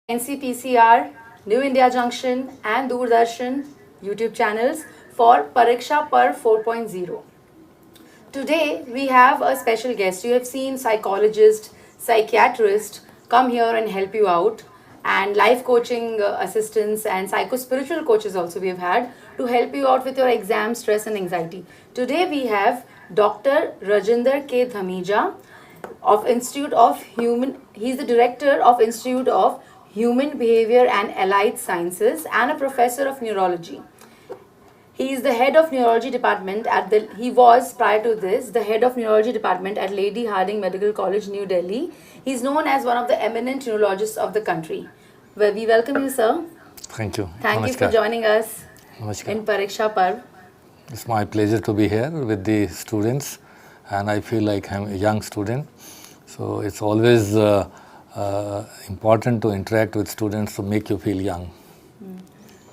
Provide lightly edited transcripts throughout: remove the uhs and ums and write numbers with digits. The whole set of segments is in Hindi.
NCPCR, New India Junction and Doordarshan YouTube channels for Pariksha Par 4.0. Today we have a special guest. You have seen psychologists, psychiatrists come here and help you out, and life coaching assistants and psycho-spiritual coaches also we have had to help you out with your exam stress and anxiety. Today we have Dr. Rajinder K. Dhamija of Institute of Human. He's the director of Institute of Human Behavior and Allied Sciences and a professor of neurology. He is the head of neurology department he was prior to this the head of neurology department at Lady Hardinge Medical College, New Delhi. He is known as one of the eminent neurologists of the country. Well, we welcome you, sir. Thank you. Thank you for joining us in Pariksha Par. It's my pleasure to be here with the students, and I feel like I'm a young student. So it's always important to interact with students to make you feel young.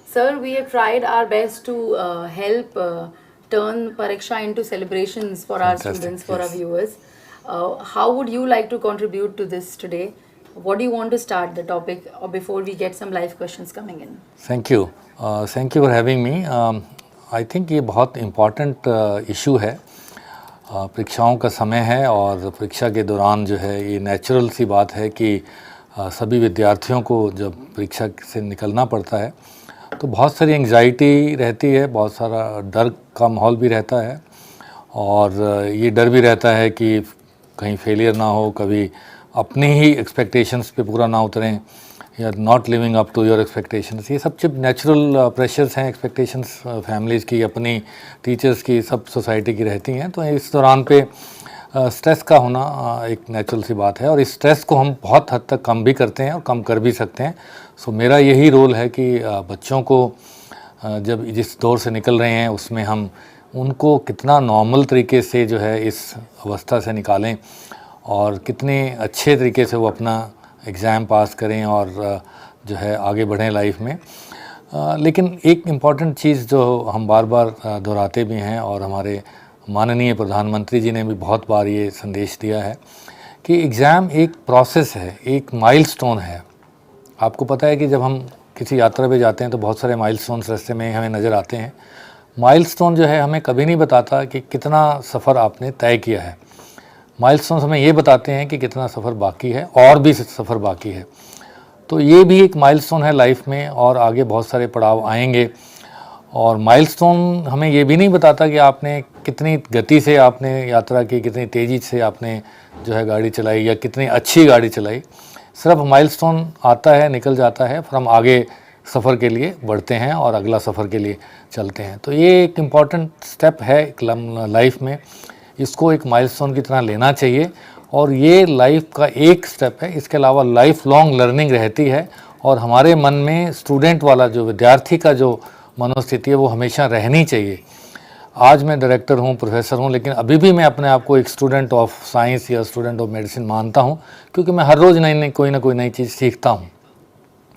Sir, we have tried our best to help turn Pariksha into celebrations for our students, for our viewers. How would you like to contribute to this today? What do you want to start the topic or before we get some live questions coming in? Thank you. Thank you for having me. I think ये बहुत इम्पॉर्टेंट इशू है. परीक्षाओं का समय है और परीक्षा के दौरान जो है ये नेचुरल सी बात है कि सभी विद्यार्थियों को जब परीक्षा से निकलना पड़ता है तो बहुत सारी एंग्जाइटी रहती है, बहुत सारा डर का माहौल भी रहता है और ये डर भी रहता है कि कहीं फेलियर ना हो, कभी अपनी ही एक्सपेक्टेशंस पे पूरा ना उतरें या not living up to your expectations. ये सब जब नेचुरल प्रेशर्स हैं, एक्सपेक्टेशंस फैमिलीज़ की, अपनी टीचर्स की, सब सोसाइटी की रहती हैं. तो इस दौरान पे स्ट्रेस का होना एक नेचुरल सी बात है और इस स्ट्रेस को हम बहुत हद तक कम भी करते हैं और कम कर भी सकते हैं. सो मेरा यही रोल है कि बच्चों को जब जिस दौर से निकल रहे हैं उसमें हम उनको कितना नॉर्मल तरीके से जो है इस अवस्था से निकालें और कितने अच्छे तरीके से वो अपना एग्ज़ाम पास करें और जो है आगे बढ़ें लाइफ में. लेकिन एक इम्पॉर्टेंट चीज़ जो हम बार बार दोहराते भी हैं और हमारे माननीय प्रधानमंत्री जी ने भी बहुत बार ये संदेश दिया है कि एग्ज़ाम एक प्रोसेस है, एक माइलस्टोन है. आपको पता है कि जब हम किसी यात्रा पे जाते हैं तो बहुत सारे माइलस्टोन्स रास्ते में हमें नज़र आते हैं. माइलस्टोन जो है हमें कभी नहीं बताता कि कितना सफ़र आपने तय किया है. माइलस्टोन्स हमें ये बताते हैं कि कितना सफ़र बाकी है और भी सफ़र बाकी है. तो ये भी एक माइलस्टोन है लाइफ में और आगे बहुत सारे पड़ाव आएंगे. और माइलस्टोन हमें ये भी नहीं बताता कि आपने कितनी गति से आपने यात्रा की, कितनी तेज़ी से आपने जो है गाड़ी चलाई या कितनी अच्छी गाड़ी चलाई. सिर्फ माइलस्टोन आता है, निकल जाता है, फिर हम आगे सफ़र के लिए बढ़ते हैं और अगला सफ़र के लिए चलते हैं. तो ये एक इम्पॉर्टेंट स्टेप है लाइफ में. इसको एक माइलस्टोन की तरह लेना चाहिए और ये लाइफ का एक स्टेप है. इसके अलावा लाइफ लॉन्ग लर्निंग रहती है और हमारे मन में स्टूडेंट वाला जो विद्यार्थी का जो मनोस्थिति है वो हमेशा रहनी चाहिए. आज मैं डायरेक्टर हूँ, प्रोफेसर हूँ, लेकिन अभी भी मैं अपने आप को एक स्टूडेंट ऑफ साइंस या स्टूडेंट ऑफ मेडिसिन मानता हूँ क्योंकि मैं हर रोज़ नई कोई ना कोई नई चीज़ सीखता हूँ.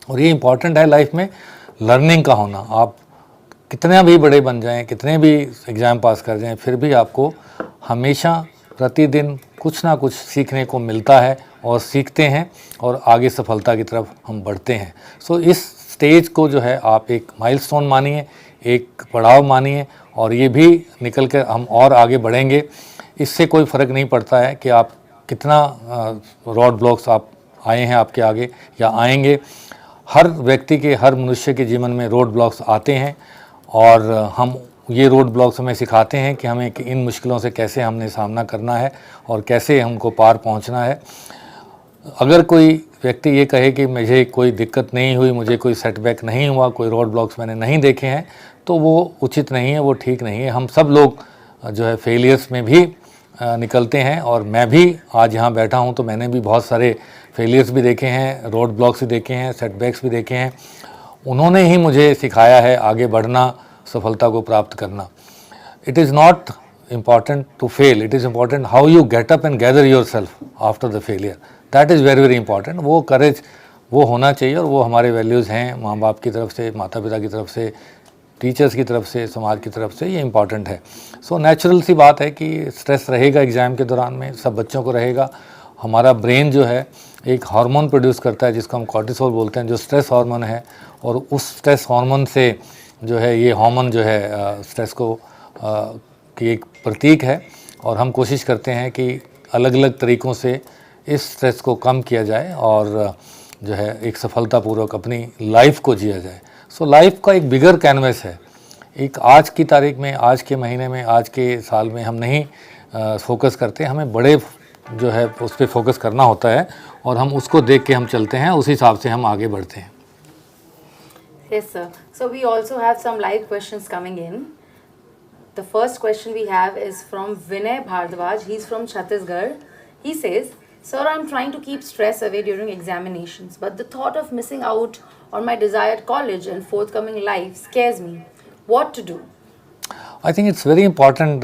और ये इम्पॉर्टेंट है लाइफ में लर्निंग का होना. आप कितने भी बड़े बन जाएं, कितने भी एग्ज़ाम पास कर जाएं, फिर भी आपको हमेशा प्रतिदिन कुछ ना कुछ सीखने को मिलता है और सीखते हैं और आगे सफलता की तरफ हम बढ़ते हैं. सो इस स्टेज को जो है आप एक माइलस्टोन मानिए, एक पड़ाव मानिए और ये भी निकल कर हम और आगे बढ़ेंगे. इससे कोई फ़र्क नहीं पड़ता है कि आप कितना रोड ब्लॉक्स आप आए हैं आपके आगे या आएंगे. हर व्यक्ति के, हर मनुष्य के जीवन में रोड ब्लॉक्स आते हैं और हम ये रोड ब्लॉक्स हमें सिखाते हैं कि हमें इन मुश्किलों से कैसे हमने सामना करना है और कैसे हमको पार पहुंचना है. अगर कोई व्यक्ति ये कहे कि मुझे कोई दिक्कत नहीं हुई, मुझे कोई सेटबैक नहीं हुआ, कोई रोड ब्लॉक्स मैंने नहीं देखे हैं, तो वो उचित नहीं है, वो ठीक नहीं है. हम सब लोग जो है फेलियर्स में भी निकलते हैं और मैं भी आज यहाँ बैठा हूँ तो मैंने भी बहुत सारे फेलियर्स भी देखे हैं, रोड ब्लॉक्स भी देखे हैं, सेटबैक्स भी देखे हैं. उन्होंने ही मुझे सिखाया है आगे बढ़ना, सफलता को प्राप्त करना. It is not important to fail, it is important how you get up and gather yourself after the failure. That is very very important. वो करेज वो होना चाहिए और वो हमारे वैल्यूज़ हैं, माँ बाप की तरफ से, माता पिता की तरफ से, टीचर्स की तरफ से, समाज की तरफ से. ये इम्पॉर्टेंट है. सो नेचुरल सी बात है कि स्ट्रेस रहेगा एग्ज़ाम के दौरान में, सब बच्चों को रहेगा. हमारा ब्रेन जो है एक हार्मोन प्रोड्यूस करता है जिसको हम कॉर्टिसोल बोलते हैं, जो स्ट्रेस हार्मोन है, और उस स्ट्रेस हार्मोन से जो है ये हार्मोन जो है स्ट्रेस को की एक प्रतीक है, और हम कोशिश करते हैं कि अलग अलग तरीक़ों से इस स्ट्रेस को कम किया जाए और जो है एक सफलतापूर्वक अपनी लाइफ को जिया जाए। सो लाइफ का एक बिगर कैनवस है, एक आज की तारीख में, आज के महीने में, आज के साल में हम नहीं फोकस करते, हमें बड़े जो है उस पर फोकस करना होता है और हम उसको देख के हम चलते हैं, उस हिसाब से हम आगे बढ़ते हैं। Yes, sir. So we also have some live questions coming in. The first question we have is from Vinay Bhardwaj. He's from Chhattisgarh. He says, "Sir, I'm trying to keep stress away during examinations, but the thought of missing out on my desired college and forthcoming life scares me. What to do?" I think it's very important.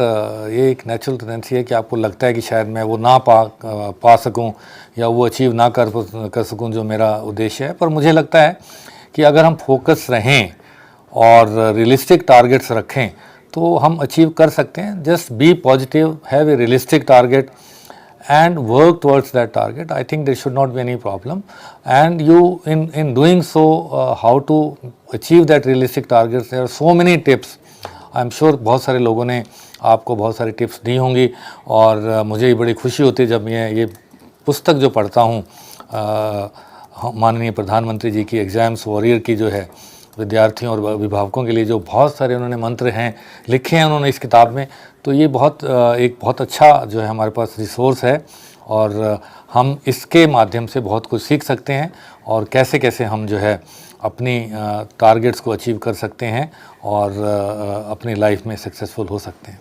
ये एक नेचुरल टेंडेंसी है कि आपको लगता है कि शायद मैं वो ना पा सकूं या वो अचीव ना कर सकूं जो मेरा उद्देश्य है, पर मुझे लगता है कि अगर हम फोकस रहें और रियलिस्टिक टारगेट्स रखें तो हम अचीव कर सकते हैं। Just be positive, have a realistic target and work towards that target. I think there should not be any problem, and you in doing so how to achieve that realistic targets, there are so many tips. I am sure बहुत सारे लोगों ने आपको बहुत सारी टिप्स दी होंगी, और मुझे भी बड़ी खुशी होती है जब मैं ये पुस्तक जो पढ़ता हूँ माननीय प्रधानमंत्री जी की एग्ज़ाम्स वॉरियर की, जो है विद्यार्थियों और अभिभावकों के लिए जो बहुत सारे उन्होंने मंत्र हैं लिखे हैं उन्होंने इस किताब में, तो ये एक बहुत अच्छा जो है हमारे पास रिसोर्स है, और हम इसके माध्यम से बहुत कुछ सीख सकते हैं और कैसे कैसे हम जो है अपनी टारगेट्स को अचीव कर सकते हैं और अपनी लाइफ में सक्सेसफुल हो सकते हैं।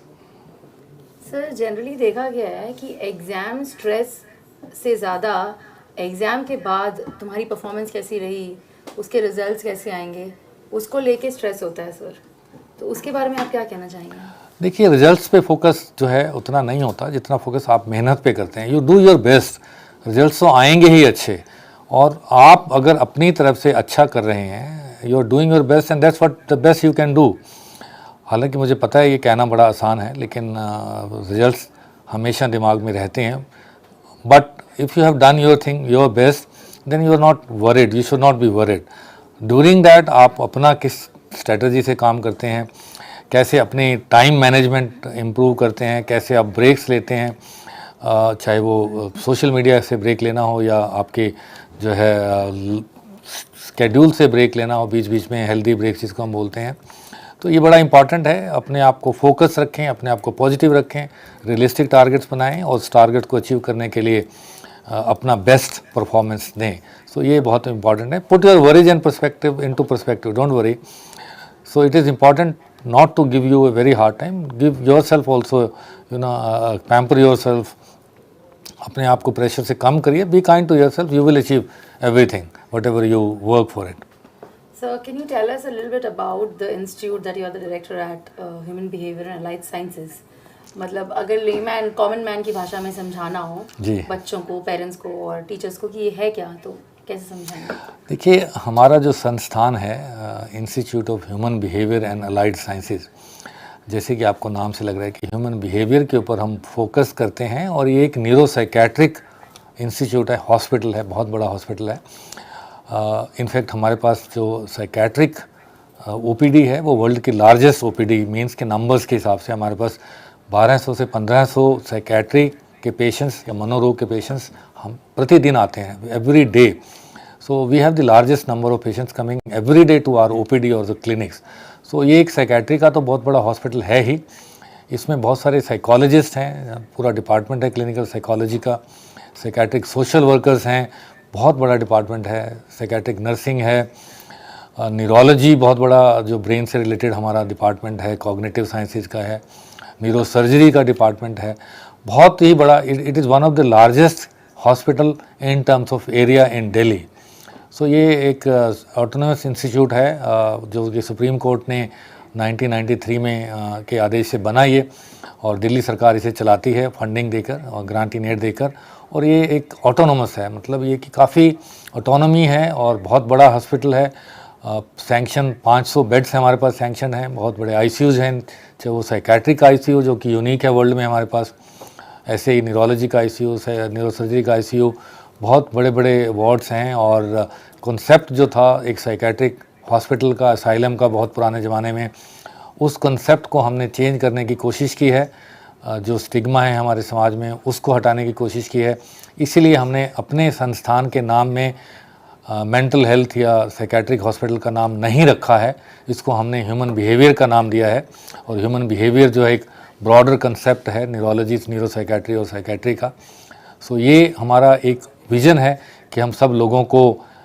सर, जनरली देखा गया है कि एग्ज़ाम स्ट्रेस से ज़्यादा एग्ज़ाम के बाद तुम्हारी परफॉर्मेंस कैसी रही, उसके रिजल्ट्स कैसे आएंगे, उसको लेके स्ट्रेस होता है सर, तो उसके बारे में आप क्या कहना चाहेंगे? देखिए, रिजल्ट्स पे फोकस जो है उतना नहीं होता जितना फोकस आप मेहनत पे करते हैं। You do your best, results तो आएंगे ही अच्छे, और आप अगर अपनी तरफ से अच्छा कर रहे हैं, you are doing your best and that's what the best you can do. हालांकि मुझे पता है ये कहना बड़ा आसान है, लेकिन रिजल्ट्स हमेशा दिमाग में रहते हैं, but if you have done your thing your best then you are not worried, you should not be worried. During that आप अपना किस स्ट्रेटजी से काम करते हैं, कैसे अपनी टाइम मैनेजमेंट इम्प्रूव करते हैं, कैसे आप ब्रेक्स लेते हैं, चाहे वो सोशल मीडिया से ब्रेक लेना हो या आपके जो है स्केड्यूल से ब्रेक लेना हो, बीच बीच में हेल्दी ब्रेक जिसको हम बोलते हैं, तो ये बड़ा इंपॉर्टेंट है। अपने आप को फोकस रखें, अपने आप को पॉजिटिव रखें, रियलिस्टिक टारगेट्स बनाएं और उस टारगेट को अचीव करने के लिए अपना बेस्ट परफॉर्मेंस दें। सो ये बहुत इंपॉर्टेंट है। Put your worries and perspective into perspective, don't worry. So it is important not to give you a very hard time, give yourself also, you know, pamper yourself, अपने आप को प्रेशर से कम करिए, be kind to yourself, you will achieve everything whatever you work for it. So can you tell us a little bit about the institute that you are the director at, Human Behavior and Allied Sciences? मतलब अगर लेमैन, कॉमन मैन की भाषा में समझाना हो बच्चों को, पेरेंट्स को और टीचर्स को कि ये है क्या, तो कैसे समझाएंगे? देखिए, हमारा जो संस्थान है institute of human behaviour and allied sciences, जैसे कि आपको नाम से लग रहा है कि ह्यूमन बिहेवियर के ऊपर हम फोकस करते हैं, और ये एक न्यूरो साइकेट्रिक इंस्टीट्यूट है, हॉस्पिटल है, बहुत बड़ा हॉस्पिटल है। इनफैक्ट हमारे पास जो साइकेट्रिक ओपीडी है वो वर्ल्ड की लार्जेस्ट ओपीडी, मीन्स के नंबर्स के हिसाब से हमारे पास 1200 से 1500 साइकेट्री के पेशेंट्स या मनोरोग के पेशेंट्स हम प्रतिदिन आते हैं, every day. So we have the largest number of patients coming every day to our OPD और द क्लिनिक्स। सो ये एक साइकेट्री का तो बहुत बड़ा हॉस्पिटल है ही, इसमें बहुत सारे साइकोलॉजिस्ट हैं, पूरा डिपार्टमेंट है क्लिनिकल साइकोलॉजी का, साइकेट्रिक सोशल वर्कर्स हैं, बहुत बड़ा डिपार्टमेंट है, साइकेट्रिक नर्सिंग है, न्यूरोलॉजी बहुत बड़ा जो ब्रेन से रिलेटेड हमारा डिपार्टमेंट है, कॉग्निटिव साइंसेज का है, न्यूरो सर्जरी का डिपार्टमेंट है, बहुत ही बड़ा। It is one of the largest hospital in terms of area in Delhi. So ये एक ऑटोनोमस इंस्टीट्यूट है जो कि सुप्रीम कोर्ट ने 1993 में के आदेश से बना ये, और दिल्ली सरकार इसे चलाती है फंडिंग देकर और ग्रांट इन एड देकर, और ये एक ऑटोनोमस है, मतलब ये कि काफ़ी ऑटोनॉमी है और बहुत बड़ा हॉस्पिटल है। सैंक्शन 500 बेड्स हमारे पास सैंक्शन हैं, बहुत बड़े आईसीयूज़ हैं, चाहे वो साइकेट्रिक आईसीयू जो कि यूनिक है वर्ल्ड में हमारे पास, ऐसे ही न्यूरोलॉजी का आईसीयू है, न्यूरोसर्जरी का आईसीयू, बहुत बड़े बड़े वार्ड्स हैं। और कॉन्सेप्ट जो था एक साइकेट्रिक हॉस्पिटल का, असाइलम का, बहुत पुराने ज़माने में, उस कॉन्सेप्ट को हमने चेंज करने की कोशिश की है। जो स्टिग्मा है हमारे समाज में उसको हटाने की कोशिश की है। इसीलिए हमने अपने संस्थान के नाम में मेंटल हेल्थ या साइकेट्रिक हॉस्पिटल का नाम नहीं रखा है, इसको हमने ह्यूमन बिहेवियर का नाम दिया है। और ह्यूमन बिहेवियर जो है एक ब्रॉडर कंसेप्ट है न्यूरोलॉजी, न्यूरोसाइकेट्री और साइकेट्री का। सो ये हमारा एक विज़न है कि हम सब लोगों को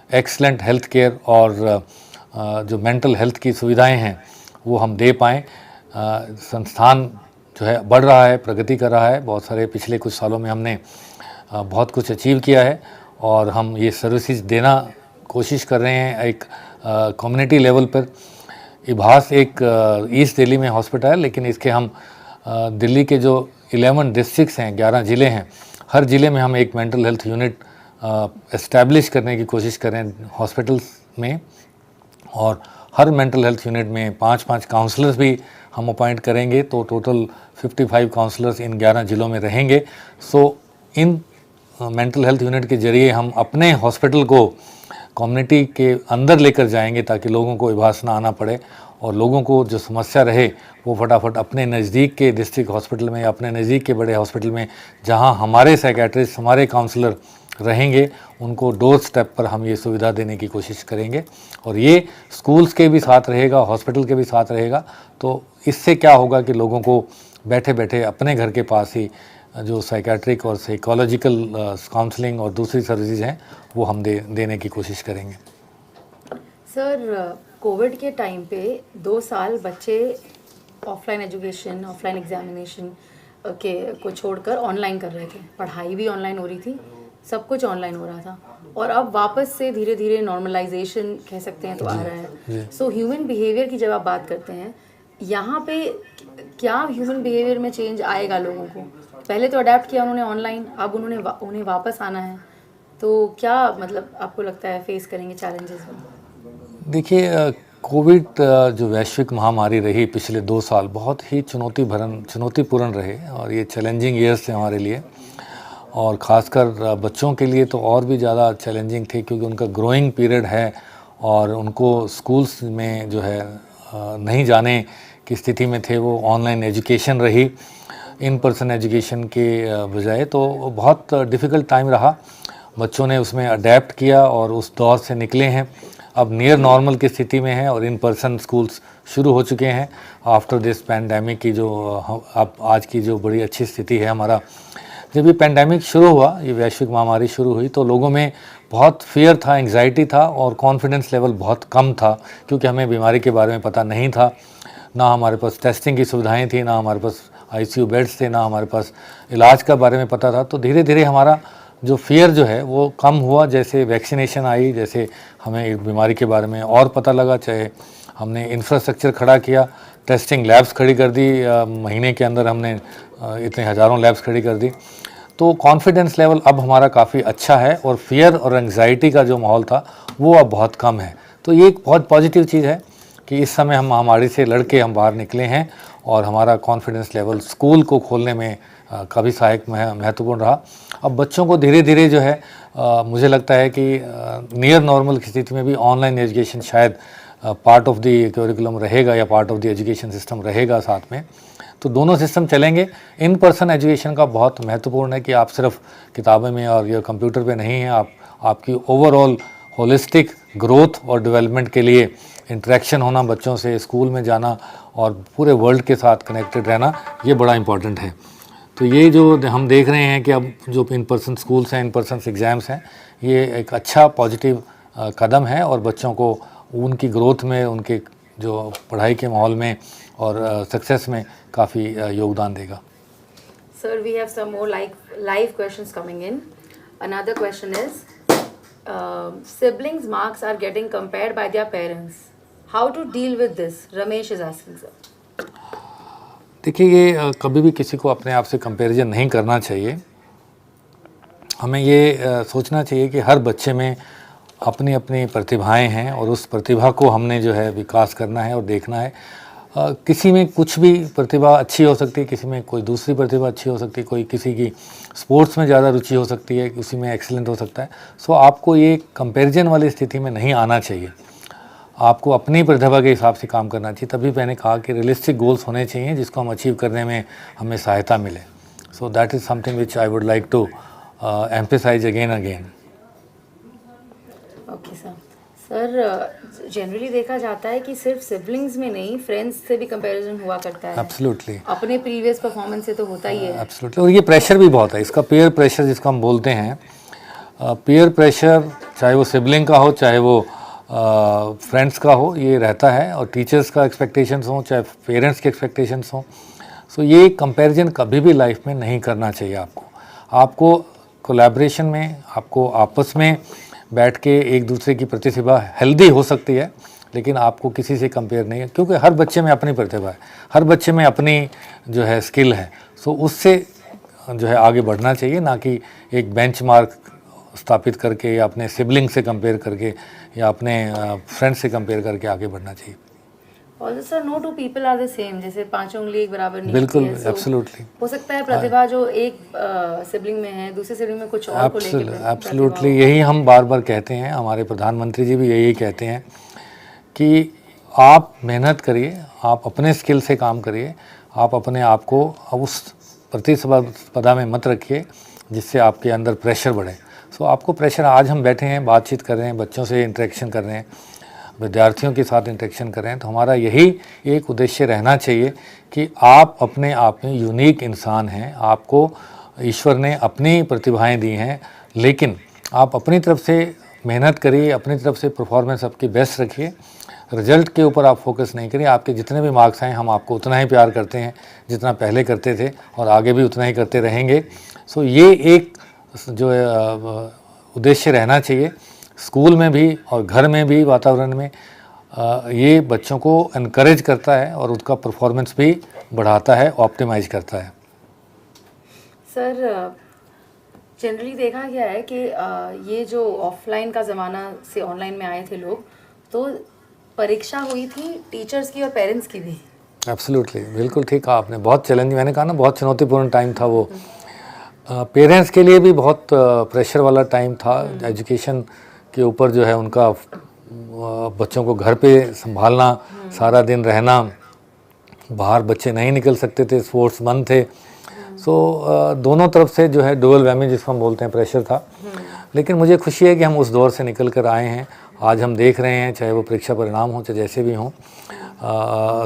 एक्सलेंट हेल्थ केयर और जो मेंटल हेल्थ की सुविधाएं हैं वो हम दे पाएँ। संस्थान जो है बढ़ रहा है, प्रगति कर रहा है। बहुत सारे पिछले कुछ सालों में हमने बहुत कुछ अचीव किया है और हम ये सर्विसेज देना कोशिश कर रहे हैं एक कम्युनिटी लेवल पर। इभास एक ईस्ट दिल्ली में हॉस्पिटल है, लेकिन इसके हम दिल्ली के जो 11 डिस्ट्रिक्ट्स हैं, 11 ज़िले हैं, हर ज़िले में हम एक मेंटल हेल्थ यूनिट एस्टैब्लिश करने की कोशिश कर रहे हैं हॉस्पिटल्स में। और हर मेंटल हेल्थ यूनिट में 5-5 काउंसलर्स भी हम अपॉइंट करेंगे, तो टोटल 55 काउंसलर्स इन 11 ज़िलों में रहेंगे। सो इन मेंटल हेल्थ यूनिट के ज़रिए हम अपने हॉस्पिटल को कम्युनिटी के अंदर लेकर जाएंगे ताकि लोगों को इभास ना आना पड़े और लोगों को जो समस्या रहे वो फटाफट अपने नज़दीक के डिस्ट्रिक्ट हॉस्पिटल में या अपने नज़दीक के बड़े हॉस्पिटल में, जहां हमारे साइकेट्रिस्ट, हमारे काउंसलर रहेंगे, उनको डोर स्टेप पर हम ये सुविधा देने की कोशिश करेंगे। और ये स्कूल्स के भी साथ रहेगा, हॉस्पिटल के भी साथ रहेगा। तो इससे क्या होगा कि लोगों को बैठे बैठे अपने घर के पास ही जो साइकेट्रिक और साइकोलॉजिकल काउंसलिंग और दूसरी सर्विसेज हैं वो हम देने की कोशिश करेंगे। सर, कोविड के टाइम पे 2 साल बच्चे ऑफलाइन एजुकेशन, ऑफलाइन एग्जामिनेशन के को छोड़कर ऑनलाइन कर रहे थे। पढ़ाई भी ऑनलाइन हो रही थी, सब कुछ ऑनलाइन हो रहा था। और अब वापस से धीरे धीरे नॉर्मलाइजेशन कह सकते हैं तो आ रहा है। सो ह्यूमन बिहेवियर की जब आप बात करते हैं, यहाँ पे क्या ह्यूमन बिहेवियर में चेंज आएगा लोगों को? पहले तो अडेप्ट किया उन्होंने ऑनलाइन, अब उन्हें वापस आना है, तो क्या मतलब आपको लगता है फेस करेंगे चैलेंजेस? देखिए, कोविड जो वैश्विक महामारी रही पिछले 2 साल, बहुत ही चुनौतीपूर्ण रहे और ये चैलेंजिंग ईयर्स थे हमारे लिए। और ख़ासकर बच्चों के लिए तो और भी ज़्यादा चैलेंजिंग थे, क्योंकि उनका ग्रोइंग पीरियड है और उनको स्कूल्स में जो है नहीं जाने की स्थिति में थे। वो ऑनलाइन एजुकेशन रही इन पर्सन एजुकेशन के बजाय, तो बहुत डिफ़िकल्ट टाइम रहा। बच्चों ने उसमें अडेप्ट किया और उस दौर से निकले हैं। अब नियर नॉर्मल की स्थिति में है और इन पर्सन स्कूल्स शुरू हो चुके हैं आफ्टर दिस पैंडेमिक की जो अब आज की जो बड़ी अच्छी स्थिति है हमारा। जब ये पैंडेमिक शुरू हुआ, ये वैश्विक महामारी शुरू हुई, तो लोगों में बहुत फियर था, एंग्जाइटी था और कॉन्फिडेंस लेवल बहुत कम था, क्योंकि हमें बीमारी के बारे में पता नहीं था। ना हमारे पास टेस्टिंग की सुविधाएं थी, ना हमारे पास आईसीयू बेड्स थे, ना हमारे पास इलाज का बारे में पता था। तो धीरे धीरे हमारा जो फियर जो है वो कम हुआ। जैसे वैक्सीनेशन आई, जैसे हमें एक बीमारी के बारे में और पता लगा, चाहे हमने इंफ्रास्ट्रक्चर खड़ा किया, टेस्टिंग लैब्स खड़ी कर दी, महीने के अंदर हमने इतने हज़ारों लैब्स खड़ी कर दी। तो कॉन्फिडेंस लेवल अब हमारा काफ़ी अच्छा है और फियर और एंग्जाइटी का जो माहौल था वो अब बहुत कम है। तो ये एक बहुत पॉजिटिव चीज़ है कि इस समय हम महामारी से लड़के हम बाहर निकले हैं और हमारा कॉन्फिडेंस लेवल स्कूल को खोलने में काफ़ी सहायक महत्वपूर्ण रहा। अब बच्चों को धीरे धीरे जो है मुझे लगता है कि नियर नॉर्मल की स्थिति में भी ऑनलाइन एजुकेशन शायद पार्ट ऑफ द करिकुलम रहेगा या part of the education system रहेगा साथ में। तो दोनों सिस्टम चलेंगे। इन पर्सन एजुकेशन का बहुत महत्वपूर्ण है कि आप सिर्फ किताबें में और या कंप्यूटर पे नहीं हैं, आपकी ओवरऑल होलिस्टिक ग्रोथ और डेवलपमेंट के लिए इंटरेक्शन होना बच्चों से, स्कूल में जाना और पूरे वर्ल्ड के साथ कनेक्टेड रहना, ये बड़ा इंपॉर्टेंट है। तो ये जो हम देख रहे हैं कि अब जो इन पर्सन स्कूल्स हैं, इन पर्सन एग्ज़ाम्स हैं, ये एक अच्छा पॉजिटिव कदम है और बच्चों को उनकी ग्रोथ में, उनके जो पढ़ाई के माहौल में और सक्सेस में काफ़ी योगदान देगा। Sir, we have some more live questions coming in. Another question is, siblings' marks are getting compared by their parents. How to deal with this? Ramesh is asking, sir. देखिए, ये कभी भी किसी को अपने आप से कंपैरिजन नहीं करना चाहिए। हमें ये सोचना चाहिए कि हर बच्चे में अपनी अपनी प्रतिभाएं हैं और उस प्रतिभा को हमने जो है विकास करना है और देखना है। किसी में कुछ भी प्रतिभा अच्छी हो सकती है, किसी में कोई दूसरी प्रतिभा अच्छी हो सकती है, कोई किसी की स्पोर्ट्स में ज़्यादा रुचि हो सकती है, उसी में एक्सीलेंट हो सकता है। सो आपको ये कंपैरिजन वाली स्थिति में नहीं आना चाहिए, आपको अपनी प्रतिभा के हिसाब से काम करना चाहिए। तभी मैंने कहा कि रियलिस्टिक गोल्स होने चाहिए जिसको हम अचीव करने में हमें सहायता मिले। So that is something which I would like to emphasise again again. Okay sir. Sir generally देखा जाता है कि सिर्फ सिबलिंग्स में नहीं, फ्रेंड्स से भी कंपैरिजन हुआ करता है। एब्सोल्युटली, अपने प्रीवियस परफॉर्मेंस से तो होता ही है। एब्सोल्युटली। और ये प्रेशर भी बहुत है, इसका पीयर प्रेशर जिसको हम बोलते हैं, पीयर प्रेशर चाहे वो सिबलिंग का हो चाहे वो फ्रेंड्स का हो, ये रहता है। और टीचर्स का एक्सपेक्टेशंस हो चाहे पेरेंट्स के एक्सपेक्टेशंस हो। सो ये कंपैरिजन कभी भी लाइफ में नहीं करना चाहिए। आपको कोलैबोरेशन में, आपको आपस में बैठ के एक दूसरे की प्रतिभा हेल्दी हो सकती है, लेकिन आपको किसी से कंपेयर नहीं है, क्योंकि हर बच्चे में अपनी प्रतिभा है, हर बच्चे में अपनी जो है स्किल है। सो उससे जो है आगे बढ़ना चाहिए, ना कि एक बेंचमार्क स्थापित करके या अपने सिबलिंग से कंपेयर करके या अपने फ्रेंड से कंपेयर करके आगे बढ़ना चाहिए। और sir no two people are the same, जैसे पांचों उंगली एक बराबर नहीं बिल्कुल, होती है। एब्सोल्युटली। हो सकता है प्रतिभा जो एक सिबलिंग में है, दूसरे सिबलिंग में कुछ और को लेकर एब्सोल्युटली, यही हम बार बार कहते हैं, हमारे प्रधानमंत्री जी भी यही कहते हैं कि आप मेहनत करिए, आप अपने स्किल से काम करिए, आप अपने आप को उस प्रतिस्पर्धा में मत रखिए जिससे आपके अंदर प्रेशर बढ़े। सो आपको प्रेशर, आज हम बैठे हैं, बातचीत कर रहे हैं, बच्चों से इंटरेक्शन कर रहे हैं, विद्यार्थियों के साथ इंटरेक्शन कर रहे हैं, तो हमारा यही एक उद्देश्य रहना चाहिए कि आप अपने आप में यूनिक इंसान हैं, आपको ईश्वर ने अपनी प्रतिभाएं दी हैं, लेकिन आप अपनी तरफ से मेहनत करिए, अपनी तरफ से परफॉर्मेंस आपकी बेस्ट रखिए। रिजल्ट के ऊपर आप फोकस नहीं करिए। आपके जितने भी मार्क्स आए, हम आपको उतना ही प्यार करते हैं जितना पहले करते थे और आगे भी उतना ही करते रहेंगे। सो ये एक जो उद्देश्य रहना चाहिए स्कूल में भी और घर में भी, वातावरण में। ये बच्चों को इनकरेज करता है और उसका परफॉर्मेंस भी बढ़ाता है, ऑप्टिमाइज करता है। सर जनरली देखा गया है कि ये जो ऑफलाइन का ज़माना से ऑनलाइन में आए थे लोग, तो परीक्षा हुई थी टीचर्स की और पेरेंट्स की भी। एब्सोल्युटली, बिल्कुल ठीक कहा आपने। बहुत चैलेंज, मैंने कहा ना, बहुत चुनौतीपूर्ण टाइम था वो। पेरेंट्स के लिए भी बहुत प्रेशर वाला टाइम था। एजुकेशन के ऊपर जो है उनका, बच्चों को घर पे संभालना, सारा दिन रहना, बाहर बच्चे नहीं निकल सकते थे, स्पोर्ट्स बंद थे। सो दोनों तरफ से जो है डुअल वैमेज जिसको हम बोलते हैं, प्रेशर था। लेकिन मुझे खुशी है कि हम उस दौर से निकल कर आए हैं। आज हम देख रहे हैं, चाहे वो परीक्षा परिणाम हो चाहे जैसे भी हों,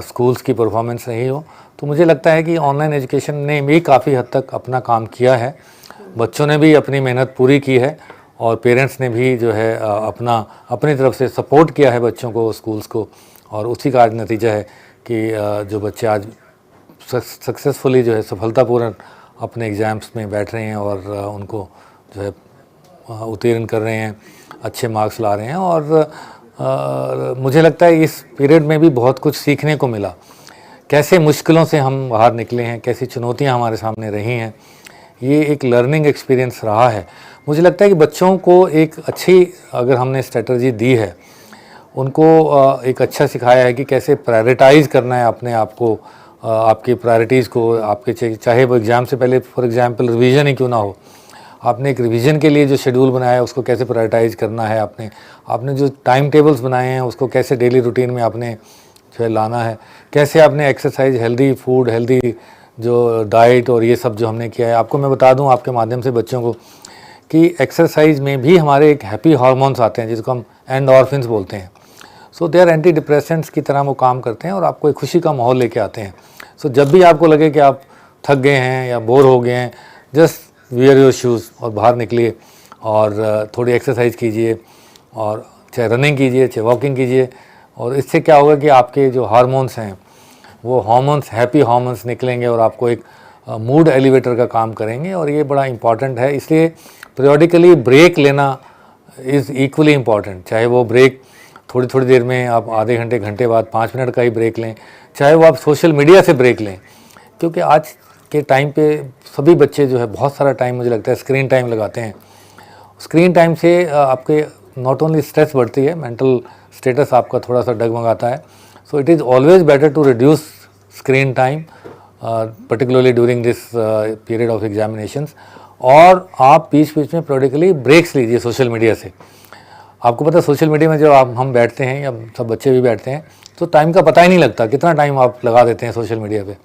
स्कूल्स की परफॉर्मेंस रही हो, तो मुझे लगता है कि ऑनलाइन एजुकेशन ने भी काफ़ी हद तक अपना काम किया है। बच्चों ने भी अपनी मेहनत पूरी की है और पेरेंट्स ने भी जो है अपनी तरफ से सपोर्ट किया है बच्चों को, स्कूल्स को, और उसी का आज नतीजा है कि जो बच्चे आज सक्सेसफुली जो है सफलतापूर्ण अपने एग्ज़ाम्स में बैठ रहे हैं और उनको जो है उत्तीर्ण कर रहे हैं, अच्छे मार्क्स ला रहे हैं। और मुझे लगता है इस पीरियड में भी बहुत कुछ सीखने को मिला, कैसे मुश्किलों से हम बाहर निकले हैं, कैसी चुनौतियां हमारे सामने रही हैं। ये एक लर्निंग एक्सपीरियंस रहा है। मुझे लगता है कि बच्चों को एक अच्छी, अगर हमने स्ट्रेटजी दी है, उनको एक अच्छा सिखाया है कि कैसे प्रायोरिटाइज़ करना है अपने आप को, आपकी प्रायोरिटीज़ को, आपके चाहे वो एग्ज़ाम से पहले फॉर एग्जांपल रिवीजन ही क्यों ना हो, आपने एक रिवीजन के लिए जो शेड्यूल बनाया है उसको कैसे प्रायोरिटाइज़ करना है, आपने जो टाइम टेबल्स बनाए हैं उसको कैसे डेली रूटीन में आपने जो है लाना है, कैसे आपने एक्सरसाइज, हेल्दी फूड, हेल्दी जो डाइट और ये सब जो हमने किया है। आपको मैं बता दूं आपके माध्यम से बच्चों को कि एक्सरसाइज में भी हमारे एक हैप्पी हार्मोन्स आते हैं जिसको हम एंडोर्फिन्स बोलते हैं। सो दे आर एंटी डिप्रेसेंट्स की तरह वो काम करते हैं और आपको एक खुशी का माहौल लेके आते हैं। सो जब भी आपको लगे कि आप थक गए हैं या बोर हो गए हैं, जस्ट वियर योर शूज़ और बाहर निकलिए और थोड़ी एक्सरसाइज कीजिए, और चाहे रनिंग कीजिए चाहे वॉकिंग कीजिए, और इससे क्या होगा कि आपके जो हार्मोन्स हैं वो हार्मोन्स, हैप्पी हार्मोन्स निकलेंगे और आपको एक मूड एलिवेटर का काम करेंगे, और ये बड़ा इंपॉर्टेंट है। इसलिए पीरियोडिकली ब्रेक लेना इज़ इक्वली इम्पॉर्टेंट। चाहे वो ब्रेक थोड़ी थोड़ी देर में, आप आधे घंटे, घंटे बाद 5 मिनट का ही ब्रेक लें, चाहे वो आप सोशल मीडिया से ब्रेक लें, क्योंकि आज के टाइम पे सभी बच्चे जो है बहुत सारा टाइम, मुझे लगता है, स्क्रीन टाइम लगाते हैं। स्क्रीन टाइम से आपके नॉट ओनली स्ट्रेस बढ़ती है, मेंटल स्टेटस आपका थोड़ा सा डगमगाता है। So it is always better to reduce screen time, particularly during this period of examinations. और आप बीच बीच में periodically ब्रेक्स लीजिए सोशल मीडिया से। आपको पता है सोशल मीडिया में जब हम बैठते हैं या सब बच्चे भी बैठते हैं तो टाइम का पता ही नहीं लगता, कितना टाइम आप लगा देते हैं सोशल मीडिया पे।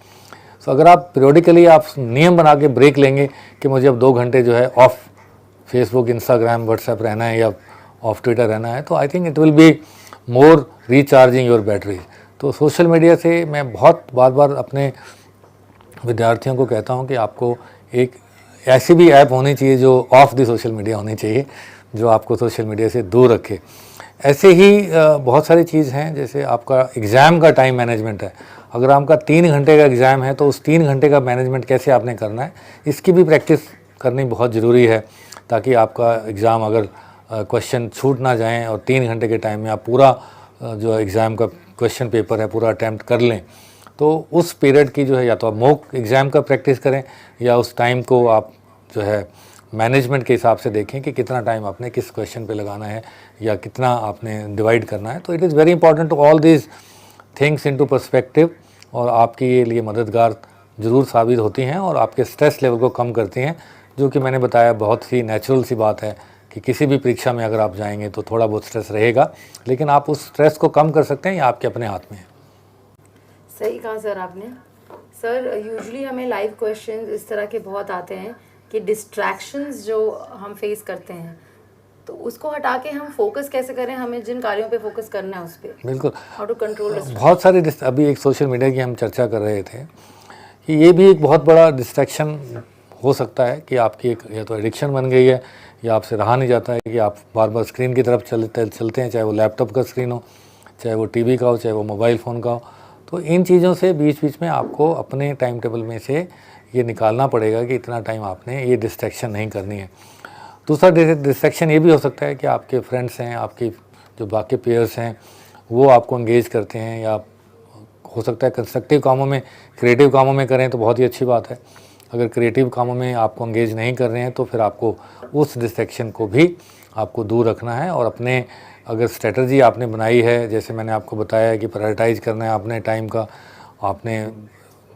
सो अगर आप पीरियडिकली आप नियम बना के ब्रेक लेंगे कि मुझे अब 2 घंटे जो है ऑफ फेसबुक, इंस्टाग्राम, व्हाट्सएप रहना है या ऑफ ट्विटर रहना है, तो I think it will be more recharging your battery. तो सोशल मीडिया से मैं बहुत बार अपने विद्यार्थियों को कहता हूँ कि आपको एक ऐसी भी ऐप होनी चाहिए जो ऑफ द सोशल मीडिया होनी चाहिए, जो आपको सोशल मीडिया से दूर रखे। ऐसे ही बहुत सारी चीज़ हैं, जैसे आपका एग्ज़ाम का टाइम मैनेजमेंट है। अगर आपका 3 घंटे का एग्ज़ाम है तो उस 3 घंटे का मैनेजमेंट कैसे आपने करना है, इसकी भी प्रैक्टिस करनी बहुत ज़रूरी है, ताकि आपका एग्ज़ाम अगर क्वेश्चन छूट ना जाएं और 3 घंटे के टाइम में आप पूरा जो एग्ज़ाम का क्वेश्चन पेपर है पूरा अटैम्प्ट कर लें। तो उस पीरियड की जो है या तो आप मॉक एग्ज़ाम का प्रैक्टिस करें या उस टाइम को आप जो है मैनेजमेंट के हिसाब से देखें कि कितना टाइम आपने किस क्वेश्चन पे लगाना है या कितना आपने डिवाइड करना है। तो it is very important to all this things into perspective, और आपकी ये लिए मददगार ज़रूर साबित होती हैं और आपके स्ट्रेस लेवल को कम करती हैं, जो कि मैंने बताया बहुत सी नेचुरल सी बात है कि किसी भी परीक्षा में अगर आप जाएंगे तो थोड़ा बहुत स्ट्रेस रहेगा, लेकिन आप उस स्ट्रेस को कम कर सकते हैं, या आपके अपने हाथ में है। सही कहा सर आपने। सर यूजुअली हमें लाइव क्वेश्चंस इस तरह के बहुत आते हैं कि डिस्ट्रैक्शंस जो हम फेस करते हैं, तो उसको हटा के हम फोकस कैसे करें, हमें जिन कार्यों पे फोकस करना है उस पर। बिल्कुल, हाउ टू कंट्रोल। बहुत सारे अभी एक सोशल मीडिया की हम चर्चा कर रहे थे कि ये भी एक बहुत बड़ा डिस्ट्रैक्शन हो सकता है कि आपकी एक या तो एडिक्शन बन गई है या आपसे रहा नहीं जाता है कि आप बार बार स्क्रीन की तरफ चलते हैं, चाहे वो लैपटॉप का स्क्रीन हो, चाहे वो टीवी का हो, चाहे वो मोबाइल फ़ोन का हो। तो इन चीज़ों से बीच बीच में आपको अपने टाइम टेबल में से ये निकालना पड़ेगा कि इतना टाइम आपने ये डिस्ट्रैक्शन नहीं करनी है। दूसरा डिस्ट्रैक्शन ये भी हो सकता है कि आपके फ्रेंड्स हैं, आपकी जो बाकी पेयर्स हैं, वो आपको इंगेज करते हैं, या हो सकता है कंस्ट्रक्टिव कामों में, क्रिएटिव कामों में करें तो बहुत ही अच्छी बात है। अगर क्रिएटिव कामों में आपको इंगेज नहीं कर रहे हैं तो फिर आपको उस डिस्ट्रैक्शन को भी आपको दूर रखना है, और अपने अगर स्ट्रेटजी आपने बनाई है, जैसे मैंने आपको बताया है कि प्रायोरिटाइज़ करना है अपने टाइम का, आपने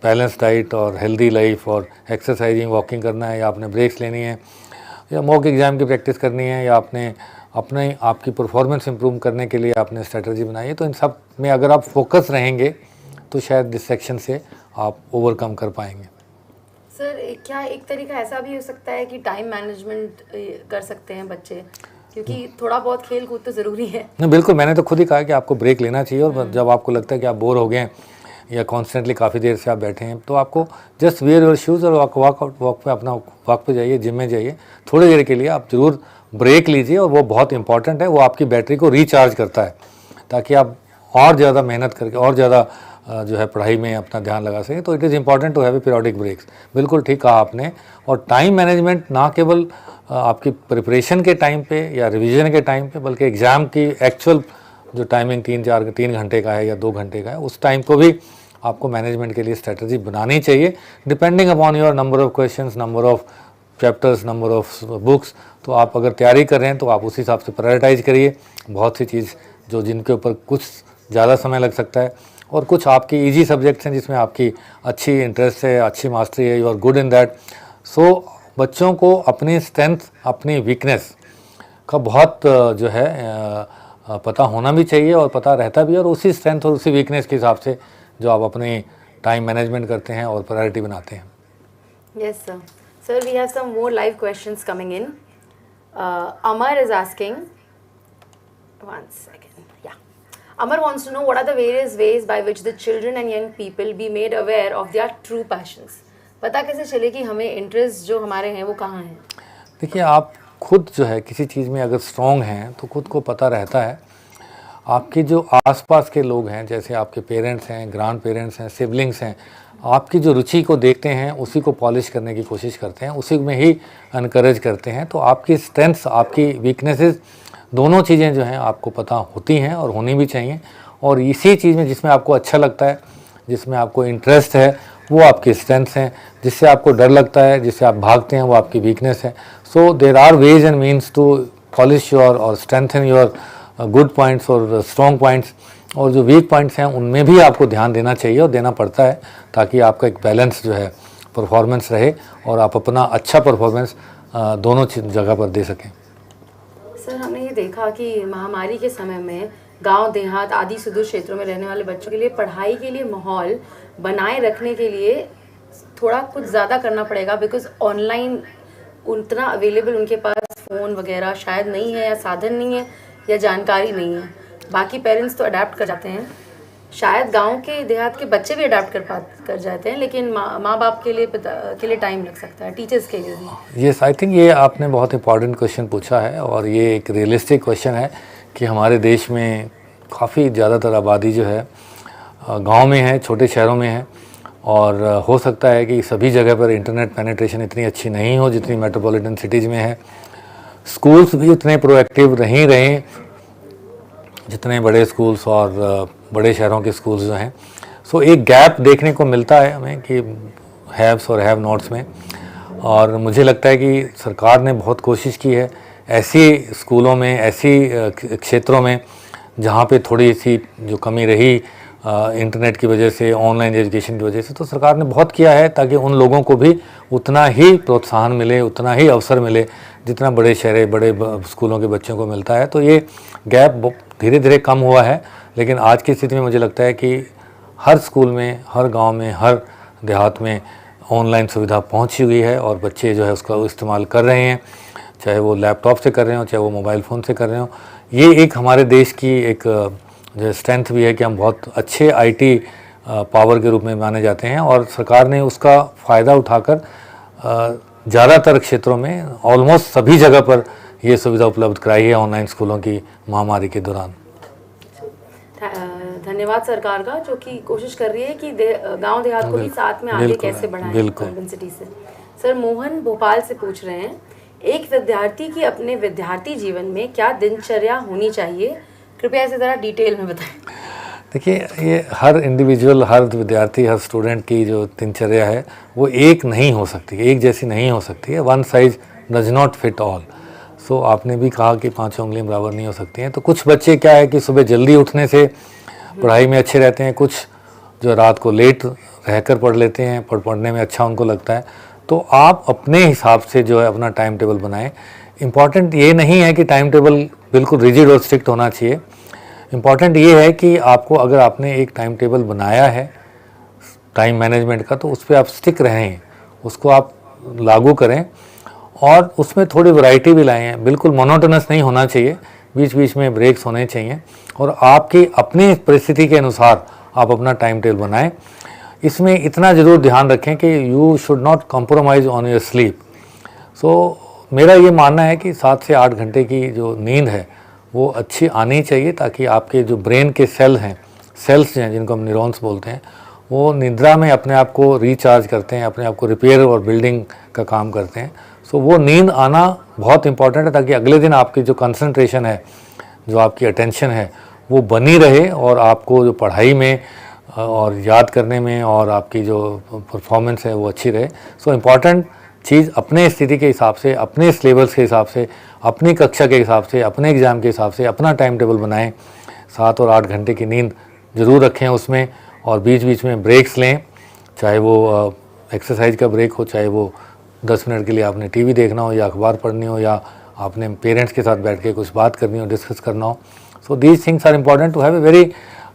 बैलेंस डाइट और हेल्दी लाइफ और एक्सरसाइजिंग, वॉकिंग करना है, या आपने ब्रेक्स लेनी है, या मॉक एग्ज़ाम की प्रैक्टिस करनी है, या आपने अपने आपकी परफॉर्मेंस इंप्रूव करने के लिए आपने स्ट्रेटजी बनाई है, तो इन सब में अगर आप फोकस रहेंगे तो शायद डिस्ट्रैक्शन से आप ओवरकम कर पाएंगे। सर क्या एक तरीका ऐसा भी हो सकता है कि टाइम मैनेजमेंट कर सकते हैं बच्चे, क्योंकि थोड़ा बहुत खेल कूद तो ज़रूरी है। नहीं, बिल्कुल, मैंने तो खुद ही कहा कि आपको ब्रेक लेना चाहिए, और जब आपको लगता है कि आप बोर हो गए हैं या कॉन्स्टेंटली काफ़ी देर से आप बैठे हैं, तो आपको जस्ट वेयर योर शूज़ और वॉक पे अपना वॉक पे जाइए, जिम में जाइए, थोड़ी देर के लिए आप ज़रूर ब्रेक लीजिए, और वो बहुत इंपॉर्टेंट है। वो आपकी बैटरी को रिचार्ज करता है ताकि आप और ज़्यादा मेहनत करके और ज़्यादा जो है पढ़ाई में अपना ध्यान लगा सकें। तो it is important to have a periodic breaks. बिल्कुल ठीक कहा आपने। और टाइम मैनेजमेंट ना केवल आपकी प्रिपरेशन के टाइम पे या रिवीजन के टाइम पे, बल्कि एग्ज़ाम की एक्चुअल जो टाइमिंग 3 घंटे का है या 2 घंटे का है, उस टाइम को भी आपको मैनेजमेंट के लिए स्ट्रेटजी बनानी चाहिए, depending upon your number of questions, number of chapters, number of books. तो आप अगर तैयारी कर रहे हैं तो आप उस हिसाब से प्रायोरिटाइज़ करिए। बहुत सी चीज़ जो जिनके ऊपर कुछ ज़्यादा समय लग सकता है, और कुछ आपकी इजी सब्जेक्ट्स हैं जिसमें आपकी अच्छी इंटरेस्ट है, अच्छी मास्टरी है, you are good in that. So बच्चों को अपनी स्ट्रेंथ, अपनी वीकनेस का बहुत जो है पता होना भी चाहिए, और पता रहता भी है, और उसी स्ट्रेंथ और उसी वीकनेस के हिसाब से जो आप अपनी टाइम मैनेजमेंट करते हैं और प्रायोरिटी बनाते हैं। Yes sir. Sir we have some more live questions coming in. Amar is asking, one second, yeah. Amar wants to know what are the various ways by which the children and young people be made aware of their true passions. पता कैसे चले कि हमें इंटरेस्ट जो हमारे हैं वो कहाँ हैं? देखिए, आप खुद जो है किसी चीज़ में अगर स्ट्रॉन्ग हैं तो खुद को पता रहता है। आपके जो आसपास के लोग हैं, जैसे आपके पेरेंट्स हैं, ग्रैंड पेरेंट्स हैं, सिबलिंग्स हैं, आपकी जो रुचि को देखते हैं उसी को पॉलिश करने की कोशिश करते हैं, उसी में ही इनकरेज करते हैं। तो आपकी स्ट्रेंथ्स, आपकी वीकनेसेस, दोनों चीज़ें जो हैं आपको पता होती हैं और होनी भी चाहिए। और इसी चीज़ में जिसमें आपको अच्छा लगता है, जिसमें आपको इंटरेस्ट है, वो आपकी स्ट्रेंथ्स हैं। जिससे आपको डर लगता है, जिससे आप भागते हैं, वो आपकी वीकनेस है। So there are ways and means to polish your और स्ट्रेंथन योर गुड पॉइंट्स और स्ट्रॉन्ग पॉइंट्स, और जो वीक पॉइंट्स हैं उनमें भी आपको ध्यान देना चाहिए और देना पड़ता है, ताकि आपका एक बैलेंस जो है परफॉर्मेंस रहे और आप अपना अच्छा परफॉर्मेंस दोनों जगह पर दे सकें। सर, हमने ये देखा कि महामारी के समय में गांव देहात आदि सुदूर क्षेत्रों में रहने वाले बच्चों के लिए पढ़ाई के लिए माहौल बनाए रखने के लिए थोड़ा कुछ ज़्यादा करना पड़ेगा, बिकॉज ऑनलाइन उतना अवेलेबल उनके पास फ़ोन वगैरह शायद नहीं है, या साधन नहीं है, या जानकारी नहीं है। बाकी पेरेंट्स तो अडेप्ट कर जाते हैं, शायद गांव के देहात के बच्चे भी अडेप्ट कर जाते हैं, लेकिन माँ बाप के लिए टाइम लग सकता है, टीचर्स के लिए भी। यस, आई थिंक ये आपने बहुत इंपॉर्टेंट क्वेश्चन पूछा है, और ये एक रियलिस्टिक क्वेश्चन है कि हमारे देश में काफ़ी ज़्यादातर आबादी जो है गांव में है, छोटे शहरों में है, और हो सकता है कि सभी जगह पर इंटरनेट पेनिट्रेशन इतनी अच्छी नहीं हो जितनी मेट्रोपॉलिटन सिटीज़ में है। स्कूल्स भी उतने प्रोएक्टिव नहीं रहे जितने बड़े स्कूल्स और बड़े शहरों के स्कूल्स जो हैं। सो एक गैप देखने को मिलता है हमें कि हैव्स और हैव नॉट्स में, और मुझे लगता है कि सरकार ने बहुत कोशिश की है ऐसी स्कूलों में, ऐसी क्षेत्रों में जहाँ पे थोड़ी सी जो कमी रही इंटरनेट की वजह से, ऑनलाइन एजुकेशन की वजह से, तो सरकार ने बहुत किया है ताकि उन लोगों को भी उतना ही प्रोत्साहन मिले, उतना ही अवसर मिले जितना बड़े शहर, बड़े स्कूलों के बच्चों को मिलता है। तो ये गैप धीरे धीरे कम हुआ है, लेकिन आज की स्थिति में मुझे लगता है कि हर स्कूल में, हर गांव में, हर देहात में ऑनलाइन सुविधा पहुंची हुई है, और बच्चे जो है उसका इस्तेमाल कर रहे हैं, चाहे वो लैपटॉप से कर रहे हो, चाहे वो मोबाइल फ़ोन से कर रहे हो। ये एक हमारे देश की एक जो स्ट्रेंथ भी है कि हम बहुत अच्छे आईटी पावर के रूप में माने जाते हैं, और सरकार ने उसका फ़ायदा उठाकर ज़्यादातर क्षेत्रों में, ऑलमोस्ट सभी जगह पर ये सुविधा उपलब्ध कराई है ऑनलाइन स्कूलों की महामारी के दौरान। धन्यवाद सरकार का, जो कि कोशिश कर रही है कि गांव देहात को भी साथ में आगे कैसे बढ़ाएं अर्बन सिटी से। सर, मोहन भोपाल से पूछ रहे हैं, एक विद्यार्थी की अपने विद्यार्थी जीवन में क्या दिनचर्या होनी चाहिए, कृपया इसे ज़रा डिटेल में बताएं। देखिए, ये हर इंडिविजुअल, हर विद्यार्थी, हर स्टूडेंट की जो दिनचर्या है वो एक नहीं हो सकती, एक जैसी नहीं हो सकती है। One size does not fit all. So आपने भी कहा कि पाँचों उंगलियां बराबर नहीं हो सकती हैं। तो कुछ बच्चे क्या है कि सुबह जल्दी उठने से पढ़ाई में अच्छे रहते हैं, कुछ जो रात को लेट रहकर पढ़ लेते हैं, पढ़ने में अच्छा उनको लगता है। तो आप अपने हिसाब से जो है अपना टाइम टेबल बनाएं। इम्पॉर्टेंट ये नहीं है कि टाइम टेबल बिल्कुल रिजिड और स्ट्रिक्ट होना चाहिए। इम्पॉर्टेंट ये है कि आपको, अगर आपने एक टाइम टेबल बनाया है टाइम मैनेजमेंट का, तो उस पर आप स्टिक रहें, उसको आप लागू करें, और उसमें थोड़ी वैरायटी भी लाएं। बिल्कुल मोनोटोनस नहीं होना चाहिए, बीच बीच में ब्रेक्स होने चाहिए, और आपकी अपनी परिस्थिति के अनुसार आप अपना टाइम टेबल बनाएं। इसमें इतना ज़रूर ध्यान रखें कि you should not compromise on your sleep. So मेरा ये मानना है कि 7 से 8 घंटे की जो नींद है वो अच्छी आनी चाहिए, ताकि आपके जो ब्रेन के सेल्स हैं जिनको हम न्यूरॉन्स बोलते हैं, वो निद्रा में अपने आप को रिचार्ज करते हैं, अपने आप को रिपेयर और बिल्डिंग का काम करते हैं। सो वो नींद आना बहुत इंपॉर्टेंट है, ताकि अगले दिन आपकी जो कंसंट्रेशन है, जो आपकी अटेंशन है, वो बनी रहे, और आपको जो पढ़ाई में और याद करने में और आपकी जो परफॉर्मेंस है वो अच्छी रहे। सो इम्पॉर्टेंट चीज़ अपने स्थिति के हिसाब से, अपने सिलेबस के हिसाब से, अपनी कक्षा के हिसाब से, अपने एग्ज़ाम के हिसाब से अपना टाइम टेबल बनाएं। 7 और 8 घंटे की नींद ज़रूर रखें उसमें, और बीच बीच में ब्रेक्स लें, चाहे वो एक्सरसाइज का ब्रेक हो, चाहे वो 10 मिनट के लिए आपने टीवी देखना हो, या अखबार पढ़नी हो, या आपने पेरेंट्स के साथ बैठ के कुछ बात करनी हो, डिस्कस करना हो। So these things are important to have a very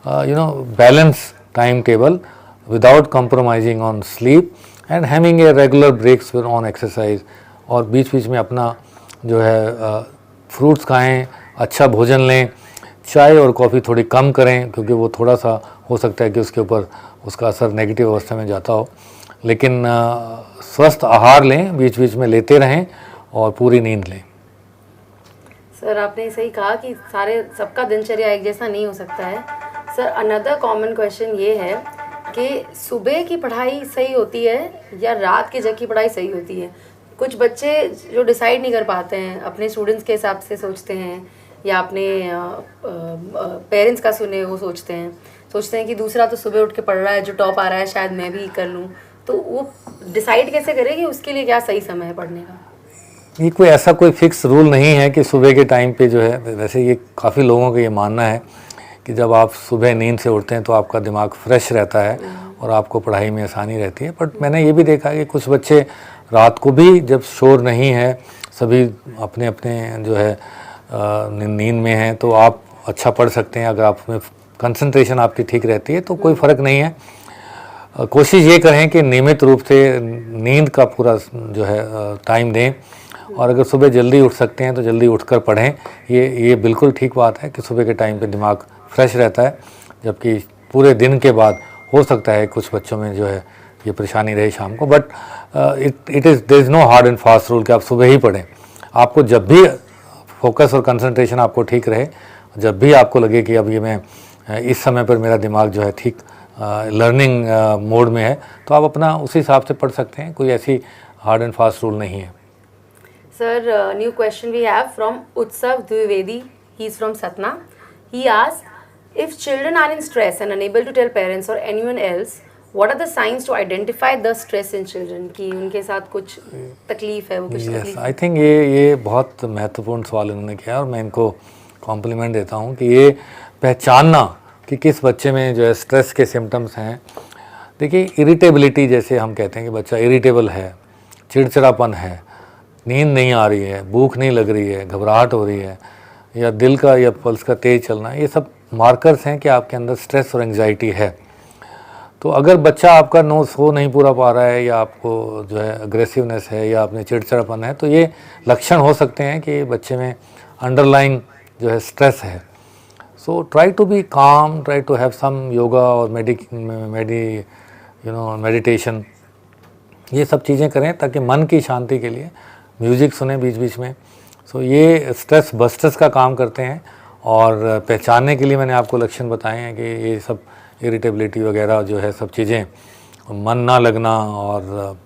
balance time table without compromising on sleep and having a regular breaks on exercise. और बीच बीच में अपना जो है फ्रूट्स खाएं, अच्छा भोजन लें, चाय और कॉफ़ी थोड़ी कम करें, क्योंकि वो थोड़ा सा हो सकता है कि उसके ऊपर उसका असर नेगेटिव अवस्था में जाता हो। लेकिन स्वस्थ आहार लें, बीच बीच में लेते रहें, और पूरी नींद लें। सर, आपने सही कहा कि सबका दिनचर्या एक जैसा नहीं हो सकता है। सर, अनदर कॉमन क्वेश्चन ये है कि सुबह की पढ़ाई सही होती है या रात के जग की पढ़ाई सही होती है? कुछ बच्चे जो डिसाइड नहीं कर पाते हैं, अपने स्टूडेंट्स के हिसाब से सोचते हैं, या अपने पेरेंट्स का सुने वो सोचते हैं कि दूसरा तो सुबह उठ के पढ़ रहा है, जो टॉप आ रहा है, शायद मैं भी कर लूँ। तो वो डिसाइड कैसे करें कि उसके लिए क्या सही समय है पढ़ने का? ये कोई ऐसा कोई फिक्स रूल नहीं है कि सुबह के टाइम पे जो है, वैसे ये काफ़ी लोगों का ये मानना है कि जब आप सुबह नींद से उठते हैं तो आपका दिमाग फ्रेश रहता है और आपको पढ़ाई में आसानी रहती है। बट मैंने ये भी देखा है कि कुछ बच्चे रात को भी जब शोर नहीं है, सभी अपने अपने जो है नींद में हैं, तो आप अच्छा पढ़ सकते हैं। अगर आप में कंसंट्रेशन आपकी ठीक रहती है तो कोई फ़र्क नहीं है। कोशिश ये करें कि नियमित रूप से नींद का पूरा जो है टाइम दें, और अगर सुबह जल्दी उठ सकते हैं तो जल्दी उठकर पढ़ें। ये बिल्कुल ठीक बात है कि सुबह के टाइम पे दिमाग फ्रेश रहता है, जबकि पूरे दिन के बाद हो सकता है कुछ बच्चों में जो है ये परेशानी रहे शाम को। But there is no hard and fast rule कि आप सुबह ही पढ़ें। आपको जब भी फोकस और कंसंट्रेशन आपको ठीक रहे, जब भी आपको लगे कि अब ये मैं इस समय पर मेरा दिमाग जो है ठीक लर्निंग मोड में है, तो आप अपना उसी हिसाब से पढ़ सकते हैं। कोई ऐसी हार्ड एंड फास्ट रूल नहीं है। Sir, new question we have from Utsav Dwivedi. He's from Satna. He asks, if children are in stress and unable to tell parents or anyone else, what are the signs to identify the stress in children? कि उनके साथ कुछ तकलीफ है, वो कुछ तकलीफ है। आई थिंक ये बहुत महत्वपूर्ण सवाल उन्होंने किया और मैं इनको कॉम्प्लीमेंट देता हूँ कि ये पहचानना कि किस बच्चे में जो है स्ट्रेस के सिम्टम्स हैं। देखिए, इरिटेबिलिटी जैसे हम कहते हैं कि बच्चा इरिटेबल है, चिड़चिड़ापन है, नींद नहीं आ रही है, भूख नहीं लग रही है, घबराहट हो रही है, या दिल का या पल्स का तेज़ चलना, ये सब मार्कर्स हैं कि आपके अंदर स्ट्रेस और एंग्जाइटी है। तो अगर बच्चा आपका नो सो नहीं पूरा पा रहा है, या आपको जो है अग्रेसिवनेस है, या अपने चिड़चिड़ापन है, तो ये लक्षण हो सकते हैं कि बच्चे में अंडरलाइंग जो है स्ट्रेस है। So try to be calm, try to have some yoga और मेडिटेशन, ये सब चीज़ें करें ताकि मन की शांति के लिए म्यूज़िक सुने बीच बीच में। सो ये स्ट्रेस बस्टर्स का काम करते हैं। और पहचानने के लिए मैंने आपको लक्षण बताए हैं कि ये सब इरिटेबिलिटी वगैरह जो है सब चीज़ें, मन ना लगना और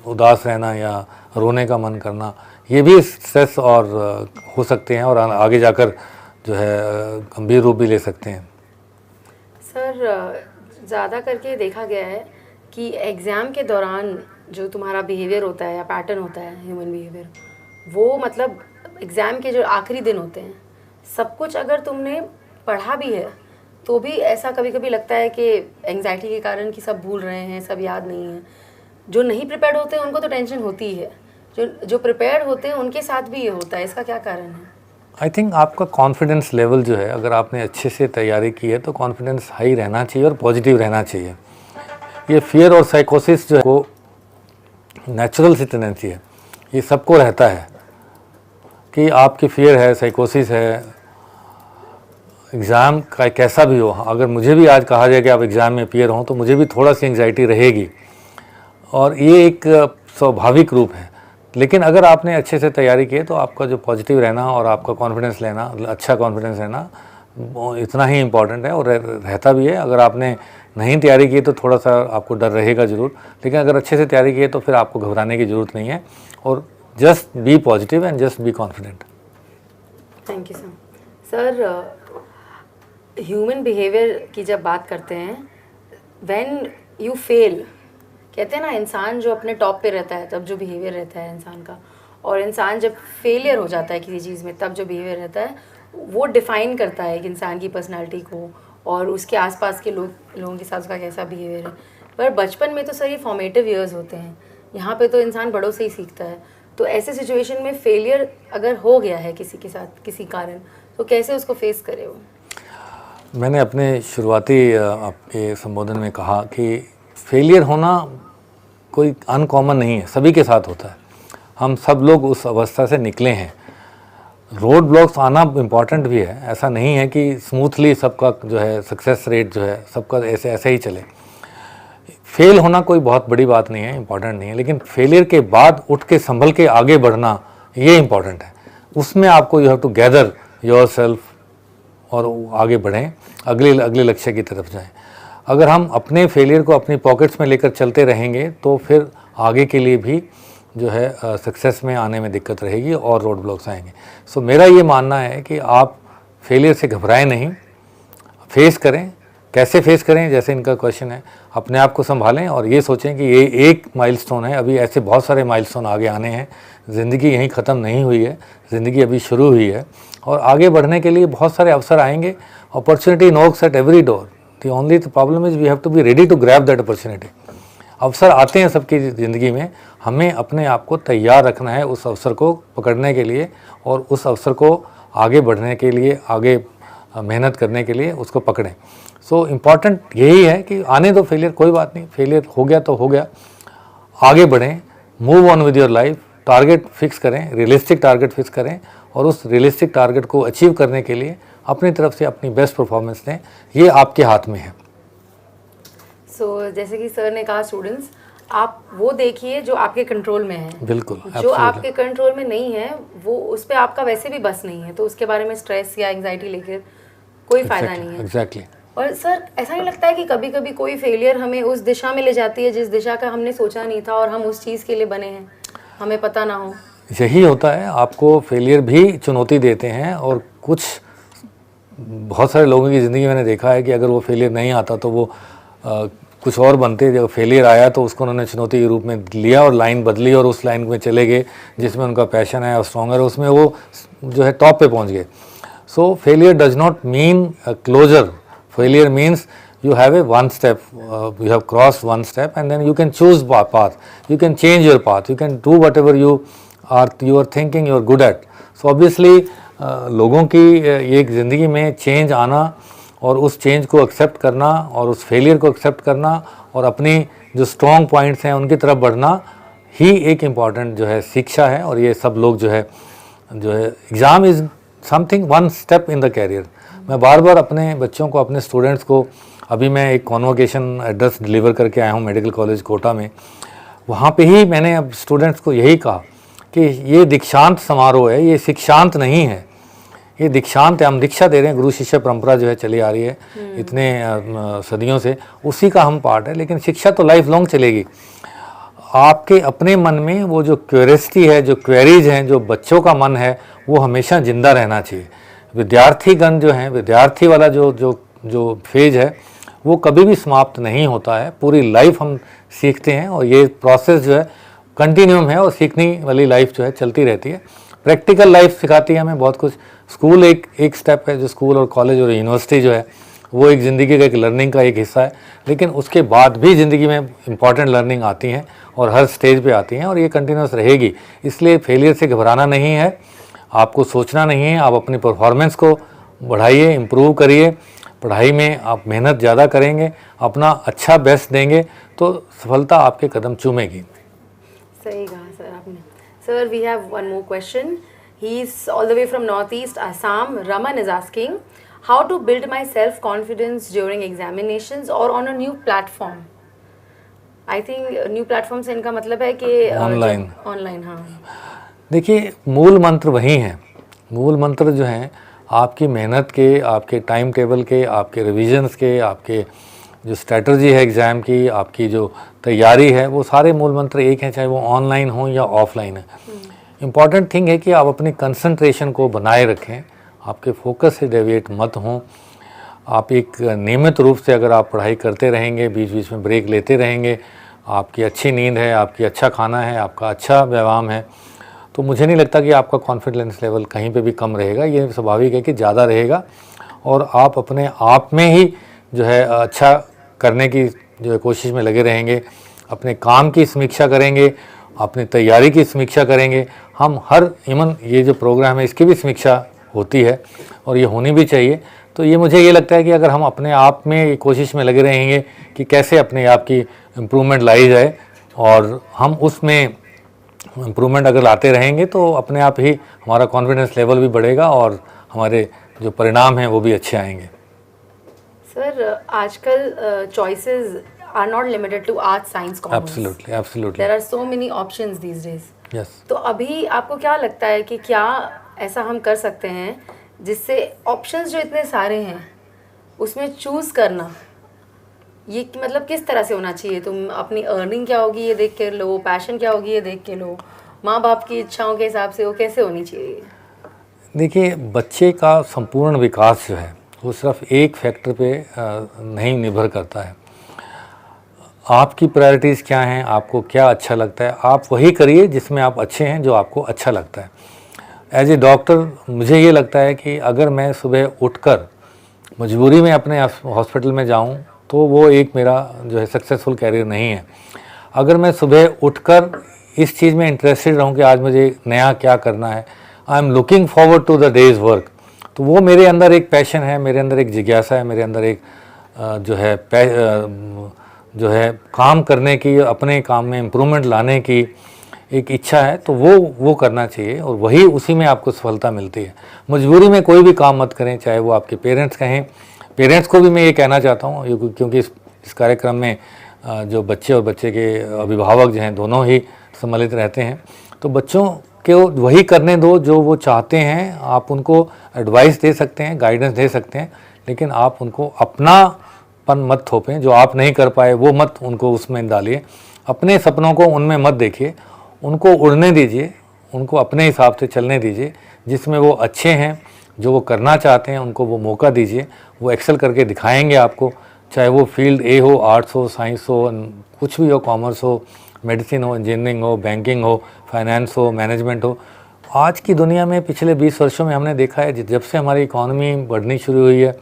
उदास रहना या रोने का मन करना, ये भी स्ट्रेस और हो सकते हैं और आगे जाकर जो है गंभीर रूप भी ले सकते हैं। सर, ज़्यादा करके देखा गया है कि एग्ज़ाम के दौरान जो तुम्हारा बिहेवियर होता है या पैटर्न होता है ह्यूमन बिहेवियर, वो मतलब एग्ज़ाम के जो आखिरी दिन होते हैं, सब कुछ अगर तुमने पढ़ा भी है तो भी ऐसा कभी कभी लगता है कि एंग्जाइटी के कारण कि सब भूल रहे हैं, सब याद नहीं है। जो नहीं प्रिपेयर्ड होते हैं उनको तो टेंशन होती ही है, जो प्रिपेयर्ड होते हैं उनके साथ भी ये होता है। इसका क्या कारण है? आई थिंक आपका कॉन्फिडेंस लेवल जो है, अगर आपने अच्छे से तैयारी की है तो कॉन्फिडेंस हाई रहना चाहिए और पॉजिटिव रहना चाहिए। ये फियर और साइकोसिस जो है वो नेचुरल सी टेंडेंसी है, ये सबको रहता है कि आपकी फियर है, साइकोसिस है, एग्ज़ाम का कैसा भी हो। अगर मुझे भी आज कहा जाए कि आप एग्ज़ाम में फियर हों तो मुझे भी थोड़ा सी एंग्जाइटी रहेगी, और ये एक स्वाभाविक रूप है। लेकिन अगर आपने अच्छे से तैयारी की है तो आपका जो पॉजिटिव रहना और आपका कॉन्फिडेंस लेना, अच्छा कॉन्फिडेंस रहना इतना ही इम्पॉर्टेंट है और रहता भी है। अगर आपने नहीं तैयारी की तो थोड़ा सा आपको डर रहेगा ज़रूर, लेकिन अगर अच्छे से तैयारी की है तो फिर आपको घबराने की ज़रूरत नहीं है, और just be positive and just be confident. Thank you sir. Human behaviour की जब बात करते हैं, व्हेन यू फेल, कहते हैं ना इंसान जो अपने टॉप पे रहता है तब जो बिहेवियर रहता है इंसान का, और इंसान जब फेलियर हो जाता है किसी चीज़ में तब जो बिहेवियर रहता है वो डिफ़ाइन करता है कि इंसान की पर्सनालिटी को और उसके आसपास के लोगों के साथ उसका कैसा बिहेवियर है। पर बचपन में तो सर ये फॉर्मेटिव ईयर्स होते हैं, यहाँ पे तो इंसान बड़ों से ही सीखता है। तो ऐसे सिचुएशन में फेलियर अगर हो गया है किसी के साथ किसी कारण, तो कैसे उसको फेस करे वो? मैंने अपने शुरुआती आपके संबोधन में कहा कि फेलियर होना कोई अनकॉमन नहीं है, सभी के साथ होता है। हम सब लोग उस अवस्था से निकले हैं। रोड ब्लॉक्स आना इम्पॉर्टेंट भी है, ऐसा नहीं है कि स्मूथली सबका जो है सक्सेस रेट जो है सबका ऐसे ही चले। फेल होना कोई बहुत बड़ी बात नहीं है, इम्पॉर्टेंट नहीं है, लेकिन फेलियर के बाद उठ के संभल के आगे बढ़ना ये इम्पॉर्टेंट है। उसमें आपको you have to gather yourself और आगे बढ़ें, अगले लक्ष्य की तरफ जाएं। अगर हम अपने फेलियर को अपनी पॉकेट्स में लेकर चलते रहेंगे तो फिर आगे के लिए भी जो है सक्सेस में आने में दिक्कत रहेगी और रोड ब्लॉक्स आएंगे। सो मेरा ये मानना है कि आप फेलियर से घबराएं नहीं, फेस करें, कैसे फेस करें, जैसे इनका क्वेश्चन है, अपने आप को संभालें और ये सोचें कि ये एक माइलस्टोन है, अभी ऐसे बहुत सारे माइलस्टोन आगे आने हैं। ज़िंदगी यहीं ख़त्म नहीं हुई है, ज़िंदगी अभी शुरू हुई है और आगे बढ़ने के लिए बहुत सारे अवसर आएंगे। Opportunity knocks at every door, the only problem is we have to be ready to grab that opportunity. अवसर आते हैं सबकी ज़िंदगी में, हमें अपने आप को तैयार रखना है उस अवसर को पकड़ने के लिए और उस अवसर को आगे बढ़ने के लिए, आगे मेहनत करने के लिए उसको पकड़ें। सो इम्पॉर्टेंट यही है कि आने दो फेलियर, कोई बात नहीं, फेलियर हो गया तो हो गया, आगे बढ़ें, move on with your life, target fix करें, रियलिस्टिक टारगेट फिक्स करें और उस रियलिस्टिक टारगेट को अचीव करने के लिए अपनी तरफ से अपनी बेस्ट परफॉर्मेंस दें, ये आपके हाथ में है। सो जैसे कि सर ने कहा, स्टूडेंट्स आप वो देखिए जो आपके कंट्रोल में है, बिल्कुल, जो absolutely. आपके कंट्रोल में नहीं है वो उस पर आपका वैसे भी बस नहीं है, तो उसके बारे में स्ट्रेस या एंग्जाइटी लेकर कोई फायदा नहीं है। एग्जैक्टली। और सर ऐसा नहीं लगता है कि कभी कभी कोई फेलियर हमें उस दिशा में ले जाती है जिस दिशा का हमने सोचा नहीं था और हम उस चीज़ के लिए बने हैं, हमें पता ना हो? यही होता है, आपको फेलियर भी चुनौती देते हैं और कुछ बहुत सारे लोगों की ज़िंदगी मैंने देखा है कि अगर वो फेलियर नहीं आता तो वो कुछ और बनते। जब फेलियर आया तो उसको उन्होंने चुनौती के रूप में लिया और लाइन बदली और उस लाइन में चले गए जिसमें उनका पैशन है और स्ट्रॉन्गर, उसमें वो जो है टॉप पे पहुंच गए। So failure does not mean closure, failure means you have a one step, you have crossed one step and then you can choose path, you can change your path, you can do whatever you are thinking you are good at. So obviously लोगों की एक ज़िंदगी में चेंज आना और उस चेंज को एक्सेप्ट करना और उस फेलियर को एक्सेप्ट करना और अपनी जो स्ट्रॉन्ग पॉइंट्स हैं उनकी तरफ बढ़ना ही एक इम्पॉर्टेंट जो है शिक्षा है। और ये सब लोग जो है exam is something one step in the career. मैं बार बार अपने बच्चों को, अपने स्टूडेंट्स को, अभी मैं एक कॉन्वोकेशन एड्रेस डिलीवर करके आया हूँ मेडिकल कॉलेज कोटा में, वहाँ पे ही मैंने अब स्टूडेंट्स को यही कहा कि ये दीक्षांत समारोह है, ये शिक्षांत नहीं है, ये दीक्षांत है। हम दीक्षा दे रहे हैं, गुरु शिष्य परंपरा जो है चली आ रही है इतने सदियों से, उसी का हम पार्ट है, लेकिन शिक्षा तो लाइफ लॉन्ग चलेगी। आपके अपने मन में वो जो क्यूरियोसिटी है, जो क्वेरीज हैं, जो बच्चों का मन है, वो हमेशा ज़िंदा रहना चाहिए। विद्यार्थीगण जो हैं, विद्यार्थी वाला जो फेज है वो कभी भी समाप्त नहीं होता है, पूरी लाइफ हम सीखते हैं और ये प्रोसेस जो है कंटिन्यूम है और सीखने वाली लाइफ जो है चलती रहती है। प्रैक्टिकल लाइफ सिखाती है हमें बहुत कुछ। स्कूल एक स्टेप है, जो स्कूल और कॉलेज और यूनिवर्सिटी जो है वो एक ज़िंदगी का एक लर्निंग का एक हिस्सा है, लेकिन उसके बाद भी ज़िंदगी में इम्पॉर्टेंट लर्निंग आती हैं और हर स्टेज पे आती हैं और ये कंटिन्यूस रहेगी। इसलिए फेलियर से घबराना नहीं है, आपको सोचना नहीं है, आप अपनी परफॉर्मेंस को बढ़ाइए, इम्प्रूव करिए, पढ़ाई में आप मेहनत ज़्यादा करेंगे, अपना अच्छा बेस्ट देंगे तो सफलता आपके कदम चूमेगी। सही कहा सर आपने। Sir we have one more question, he is all the way from north east Assam. Raman is asking how to build my self confidence during examinations और on a new platform. I think new platform से इनका मतलब है कि ऑनलाइन। हाँ, देखिए मूल मंत्र वही हैं। मूल मंत्र जो हैं आपकी मेहनत के, आपके टाइम टेबल के, आपके रिविजन्स के, आपके जो स्ट्रेटजी है एग्ज़ाम की, आपकी जो तैयारी है, वो सारे मूल मंत्र एक हैं, चाहे वो ऑनलाइन हो या ऑफलाइन है। इम्पॉर्टेंट थिंग है कि आप अपनी कंसंट्रेशन को बनाए रखें, आपके फोकस से डेविएट मत हों। आप एक नियमित रूप से अगर आप पढ़ाई करते रहेंगे, बीच बीच में ब्रेक लेते रहेंगे, आपकी अच्छी नींद है, आपकी अच्छा खाना है, आपका अच्छा व्यायाम है, तो मुझे नहीं लगता कि आपका कॉन्फिडेंस लेवल कहीं पे भी कम रहेगा। ये स्वाभाविक है कि ज़्यादा रहेगा और आप अपने आप में ही जो है अच्छा करने की जो है कोशिश में लगे रहेंगे, अपने काम की समीक्षा करेंगे, अपनी तैयारी की समीक्षा करेंगे। हम हर इवन ये जो प्रोग्राम है इसकी भी समीक्षा होती है और ये होनी भी चाहिए। तो ये मुझे ये लगता है कि अगर हम अपने आप में कोशिश में लगे रहेंगे कि कैसे अपने आप की इम्प्रूवमेंट लाई जाए और हम उसमें इम्प्रूवमेंट अगर लाते रहेंगे तो अपने आप ही हमारा कॉन्फिडेंस लेवल भी बढ़ेगा और हमारे जो परिणाम हैं वो भी अच्छे आएंगे। सर आजकल choices are not limited to art, science, commerce. Absolutely there are so many options these days. Yes. तो अभी आपको क्या लगता है कि क्या ऐसा हम कर सकते हैं जिससे ऑप्शंस जो इतने सारे हैं उसमें चूज़ करना, ये मतलब किस तरह से होना चाहिए? तुम अपनी अर्निंग क्या होगी ये देख के लो, पैशन क्या होगी ये देख के लो, माँ बाप की इच्छाओं के हिसाब से वो कैसे होनी चाहिए? देखिए, बच्चे का संपूर्ण विकास जो है वो सिर्फ एक फैक्टर पे नहीं निर्भर करता है। आपकी प्रायोरिटीज़ क्या हैं, आपको क्या अच्छा लगता है, आप वही करिए जिसमें आप अच्छे हैं, जो आपको अच्छा लगता है। एज ए डॉक्टर मुझे ये लगता है कि अगर मैं सुबह उठकर मजबूरी में अपने हॉस्पिटल में जाऊं तो वो एक मेरा जो है सक्सेसफुल कैरियर नहीं है। अगर मैं सुबह उठकर इस चीज़ में इंटरेस्टेड रहूं कि आज मुझे नया क्या करना है, I am looking forward to the day's work, तो वो मेरे अंदर एक पैशन है, मेरे अंदर एक जिज्ञासा है, मेरे अंदर एक जो है काम करने की, अपने काम में इम्प्रूवमेंट लाने की एक इच्छा है, तो वो करना चाहिए और वही उसी में आपको सफलता मिलती है। मजबूरी में कोई भी काम मत करें, चाहे वो आपके पेरेंट्स कहें। पेरेंट्स को भी मैं ये कहना चाहता हूँ, क्योंकि इस कार्यक्रम में जो बच्चे और बच्चे के अभिभावक जो हैं दोनों ही सम्मिलित रहते हैं, तो बच्चों को वही करने दो जो वो चाहते हैं। आप उनको एडवाइस दे सकते हैं, गाइडेंस दे सकते हैं, लेकिन आप उनको अपनापन मत थोपें। जो आप नहीं कर पाए वो मत उनको उसमें डालिए। अपने सपनों को उनमें मत देखिए, उनको उड़ने दीजिए, उनको अपने हिसाब से चलने दीजिए। जिसमें वो अच्छे हैं, जो वो करना चाहते हैं, उनको वो मौका दीजिए। वो एक्सेल करके दिखाएंगे आपको, चाहे वो फील्ड ए हो, आर्ट्स हो, साइंस हो, कुछ भी हो, कॉमर्स हो, मेडिसिन हो, इंजीनियरिंग हो, बैंकिंग हो, फाइनेंस हो, मैनेजमेंट हो। आज की दुनिया में पिछले 20 वर्षों में हमने देखा है, जब से हमारी इकॉनमी बढ़नी शुरू हुई है,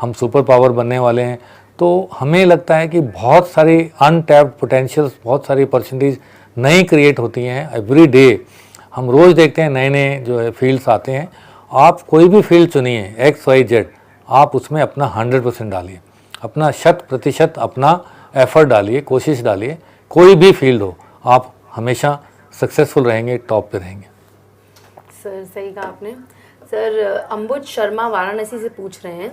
हम सुपर पावर बनने वाले हैं, तो हमें लगता है कि बहुत सारी अनटैप्ड पोटेंशियल्स, बहुत सारी अपॉर्चुनिटीज़ नई क्रिएट होती हैं एवरी डे। हम रोज़ देखते हैं नए नए जो है फील्ड्स आते हैं। आप कोई भी फील्ड चुनिए, XYZ, आप उसमें अपना 100% डालिए, अपना 100% अपना एफर्ट डालिए, कोशिश डालिए। कोई भी फील्ड हो, आप हमेशा सक्सेसफुल रहेंगे, टॉप पे रहेंगे। सर सही कहा आपने। सर अंबुज शर्मा वाराणसी से पूछ रहे हैं,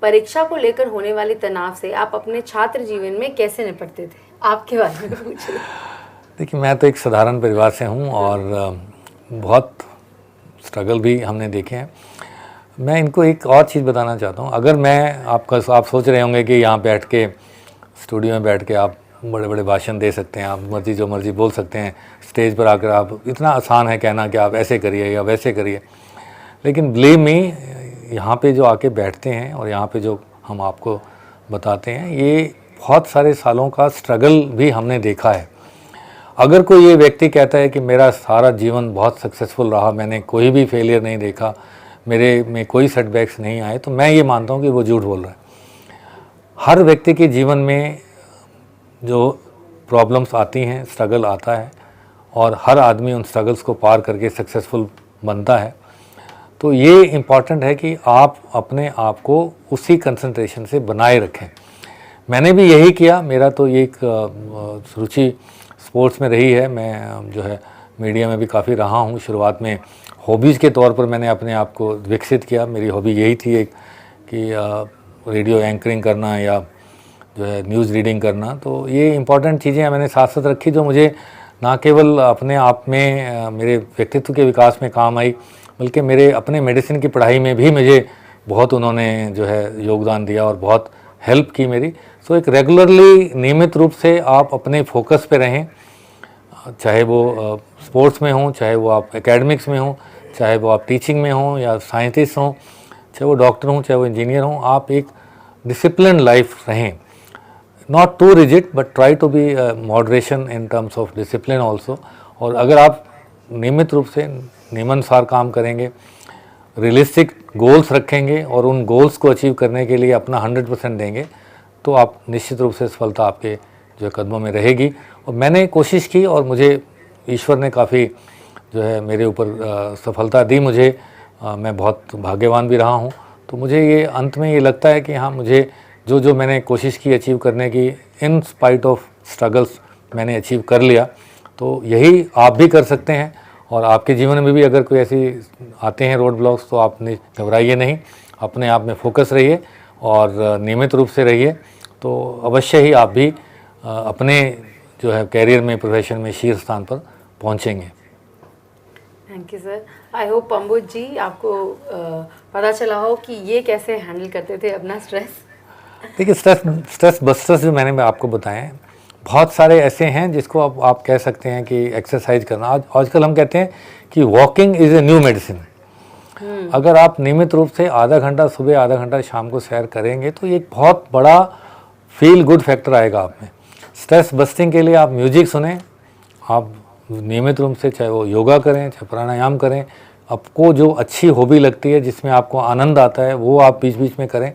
परीक्षा को लेकर होने वाले तनाव से आप अपने छात्र जीवन में कैसे निपटते थे? आपके बारे में पूछ रहे हैं। देखिए, मैं तो एक साधारण परिवार से हूँ और बहुत स्ट्रगल भी हमने देखे हैं। मैं इनको एक और चीज़ बताना चाहता हूँ। अगर मैं आप सोच रहे होंगे कि यहाँ बैठ के स्टूडियो में बैठ के आप बड़े बड़े भाषण दे सकते हैं, आप जो मर्जी बोल सकते हैं, स्टेज पर आकर आप, इतना आसान है कहना कि आप ऐसे करिए या वैसे करिए, लेकिन बिलीव मी, यहाँ पे जो आके बैठते हैं और यहाँ पे जो हम आपको बताते हैं, ये बहुत सारे सालों का स्ट्रगल भी हमने देखा है। अगर कोई ये व्यक्ति कहता है कि मेरा सारा जीवन बहुत सक्सेसफुल रहा, मैंने कोई भी फेलियर नहीं देखा, मेरे में कोई सेटबैक्स नहीं आए, तो मैं ये मानता हूँ कि वो झूठ बोल रहा है। हर व्यक्ति के जीवन में जो प्रॉब्लम्स आती हैं, स्ट्रगल आता है, और हर आदमी उन स्ट्रगल्स को पार करके सक्सेसफुल बनता है। तो ये इम्पॉर्टेंट है कि आप अपने आप को उसी कंसंट्रेशन से बनाए रखें। मैंने भी यही किया। मेरा तो ये एक रुचि स्पोर्ट्स में रही है। मैं जो है मीडिया में भी काफ़ी रहा हूँ। शुरुआत में हॉबीज़ के तौर पर मैंने अपने आप को विकसित किया। मेरी हॉबी यही थी एक कि रेडियो एंकरिंग करना या जो है न्यूज़ रीडिंग करना। तो ये इम्पॉर्टेंट चीज़ें मैंने साथ साथ रखी, जो मुझे ना केवल अपने आप में मेरे व्यक्तित्व के विकास में काम आई, बल्कि मेरे अपने मेडिसिन की पढ़ाई में भी मुझे बहुत उन्होंने जो है योगदान दिया और बहुत हेल्प की मेरी। सो एक रेगुलरली, नियमित रूप से आप अपने फोकस पे रहें, चाहे वो स्पोर्ट्स में हो, चाहे वो आप एकेडमिक्स में हो, चाहे वो आप टीचिंग में हो या साइंटिस्ट हों, चाहे वो डॉक्टर हों, चाहे वो इंजीनियर हों। आप एक डिसिप्लिन लाइफ रहें, not to rigid but try to be moderation in terms of discipline also. और अगर आप नियमित रूप से नियमानुसार काम करेंगे, रियलिस्टिक गोल्स रखेंगे और उन गोल्स को अचीव करने के लिए अपना 100% देंगे, तो आप निश्चित रूप से सफलता आपके जो कदमों में रहेगी। और मैंने कोशिश की और मुझे ईश्वर ने काफ़ी जो है मेरे ऊपर सफलता दी मुझे। मैं बहुत भाग्यवान भी रहा हूँ। तो मुझे ये अंत में ये लगता है कि हाँ, मुझे जो मैंने कोशिश की अचीव करने की, इन स्पाइट ऑफ स्ट्रगल्स मैंने अचीव कर लिया। तो यही आप भी कर सकते हैं। और आपके जीवन में भी अगर कोई ऐसी आते हैं रोड ब्लॉक्स, तो आप घबराइए नहीं, अपने आप में फोकस रहिए और नियमित रूप से रहिए, तो अवश्य ही आप भी अपने जो है कैरियर में, प्रोफेशन में शीर्ष स्थान पर पहुंचेंगे। Thank you sir. I hope Ambuj ji आपको पता चला हो कि ये कैसे हैंडल करते थे अपना स्ट्रेस। देखिए, स्ट्रेस बस्टर्स जो मैंने आपको बताए हैं, बहुत सारे ऐसे हैं जिसको आप कह सकते हैं कि एक्सरसाइज करना। आजकल हम कहते हैं कि walking is a new medicine. अगर आप नियमित रूप से आधा घंटा सुबह आधा घंटा शाम को सैर करेंगे तो ये एक बहुत बड़ा फील गुड फैक्टर आएगा आप में। स्ट्रेस बस्टिंग के लिए आप म्यूजिक सुने, आप नियमित रूप से चाहे वो योगा करें चाहे प्राणायाम करें, आपको जो अच्छी हॉबी लगती है जिसमें आपको आनंद आता है वो आप बीच बीच में करें।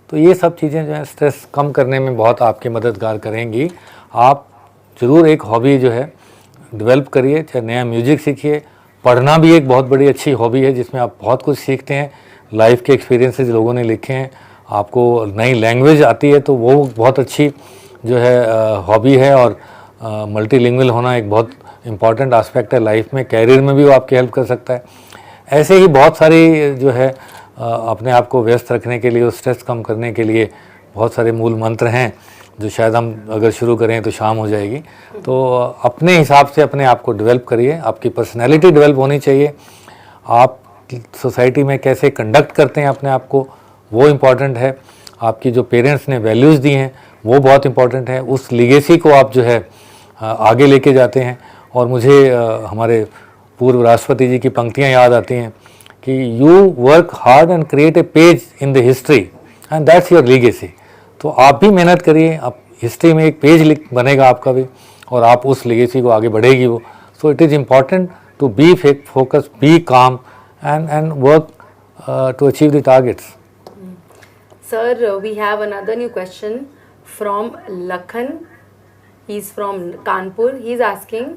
तो ये सब चीज़ें जो है स्ट्रेस कम करने में बहुत आपकी मददगार करेंगी। आप ज़रूर एक हॉबी जो है डेवलप करिए, चाहे नया म्यूजिक सीखिए। पढ़ना भी एक बहुत बड़ी अच्छी हॉबी है जिसमें आप बहुत कुछ सीखते हैं, लाइफ के एक्सपीरियंसेस लोगों ने लिखे हैं। आपको नई लैंग्वेज आती है तो वो बहुत अच्छी जो है हॉबी है। और मल्टीलिंगुअल होना एक बहुत इम्पॉर्टेंट एस्पेक्ट है लाइफ में, कैरियर में भी वो आपकी हेल्प कर सकता है। ऐसे ही बहुत सारी जो है अपने आप को व्यस्त रखने के लिए और स्ट्रेस कम करने के लिए बहुत सारे मूल मंत्र हैं जो शायद हम अगर शुरू करें तो शाम हो जाएगी। तो अपने हिसाब से अपने आप को डेवलप करिए, आपकी पर्सनैलिटी डेवलप होनी चाहिए। आप सोसाइटी में कैसे कंडक्ट करते हैं अपने आप को वो इम्पॉर्टेंट है। आपकी जो पेरेंट्स ने वैल्यूज़ दी हैं वो बहुत इम्पॉर्टेंट है, उस लीगेसी को आप जो है आगे लेके जाते हैं। और मुझे हमारे पूर्व राष्ट्रपति जी की पंक्तियाँ याद आती हैं कि you work hard and create a page in the history and that's your legacy. तो आप भी मेहनत करिए, आप हिस्ट्री में एक पेज बनेगा आपका भी और आप उस लीगेसी को आगे बढ़ेगी वो। So it is important to be focus, be calm and work to achieve the targets. Sir, we have another new question from Lakhan. He's from Kanpur. He's asking,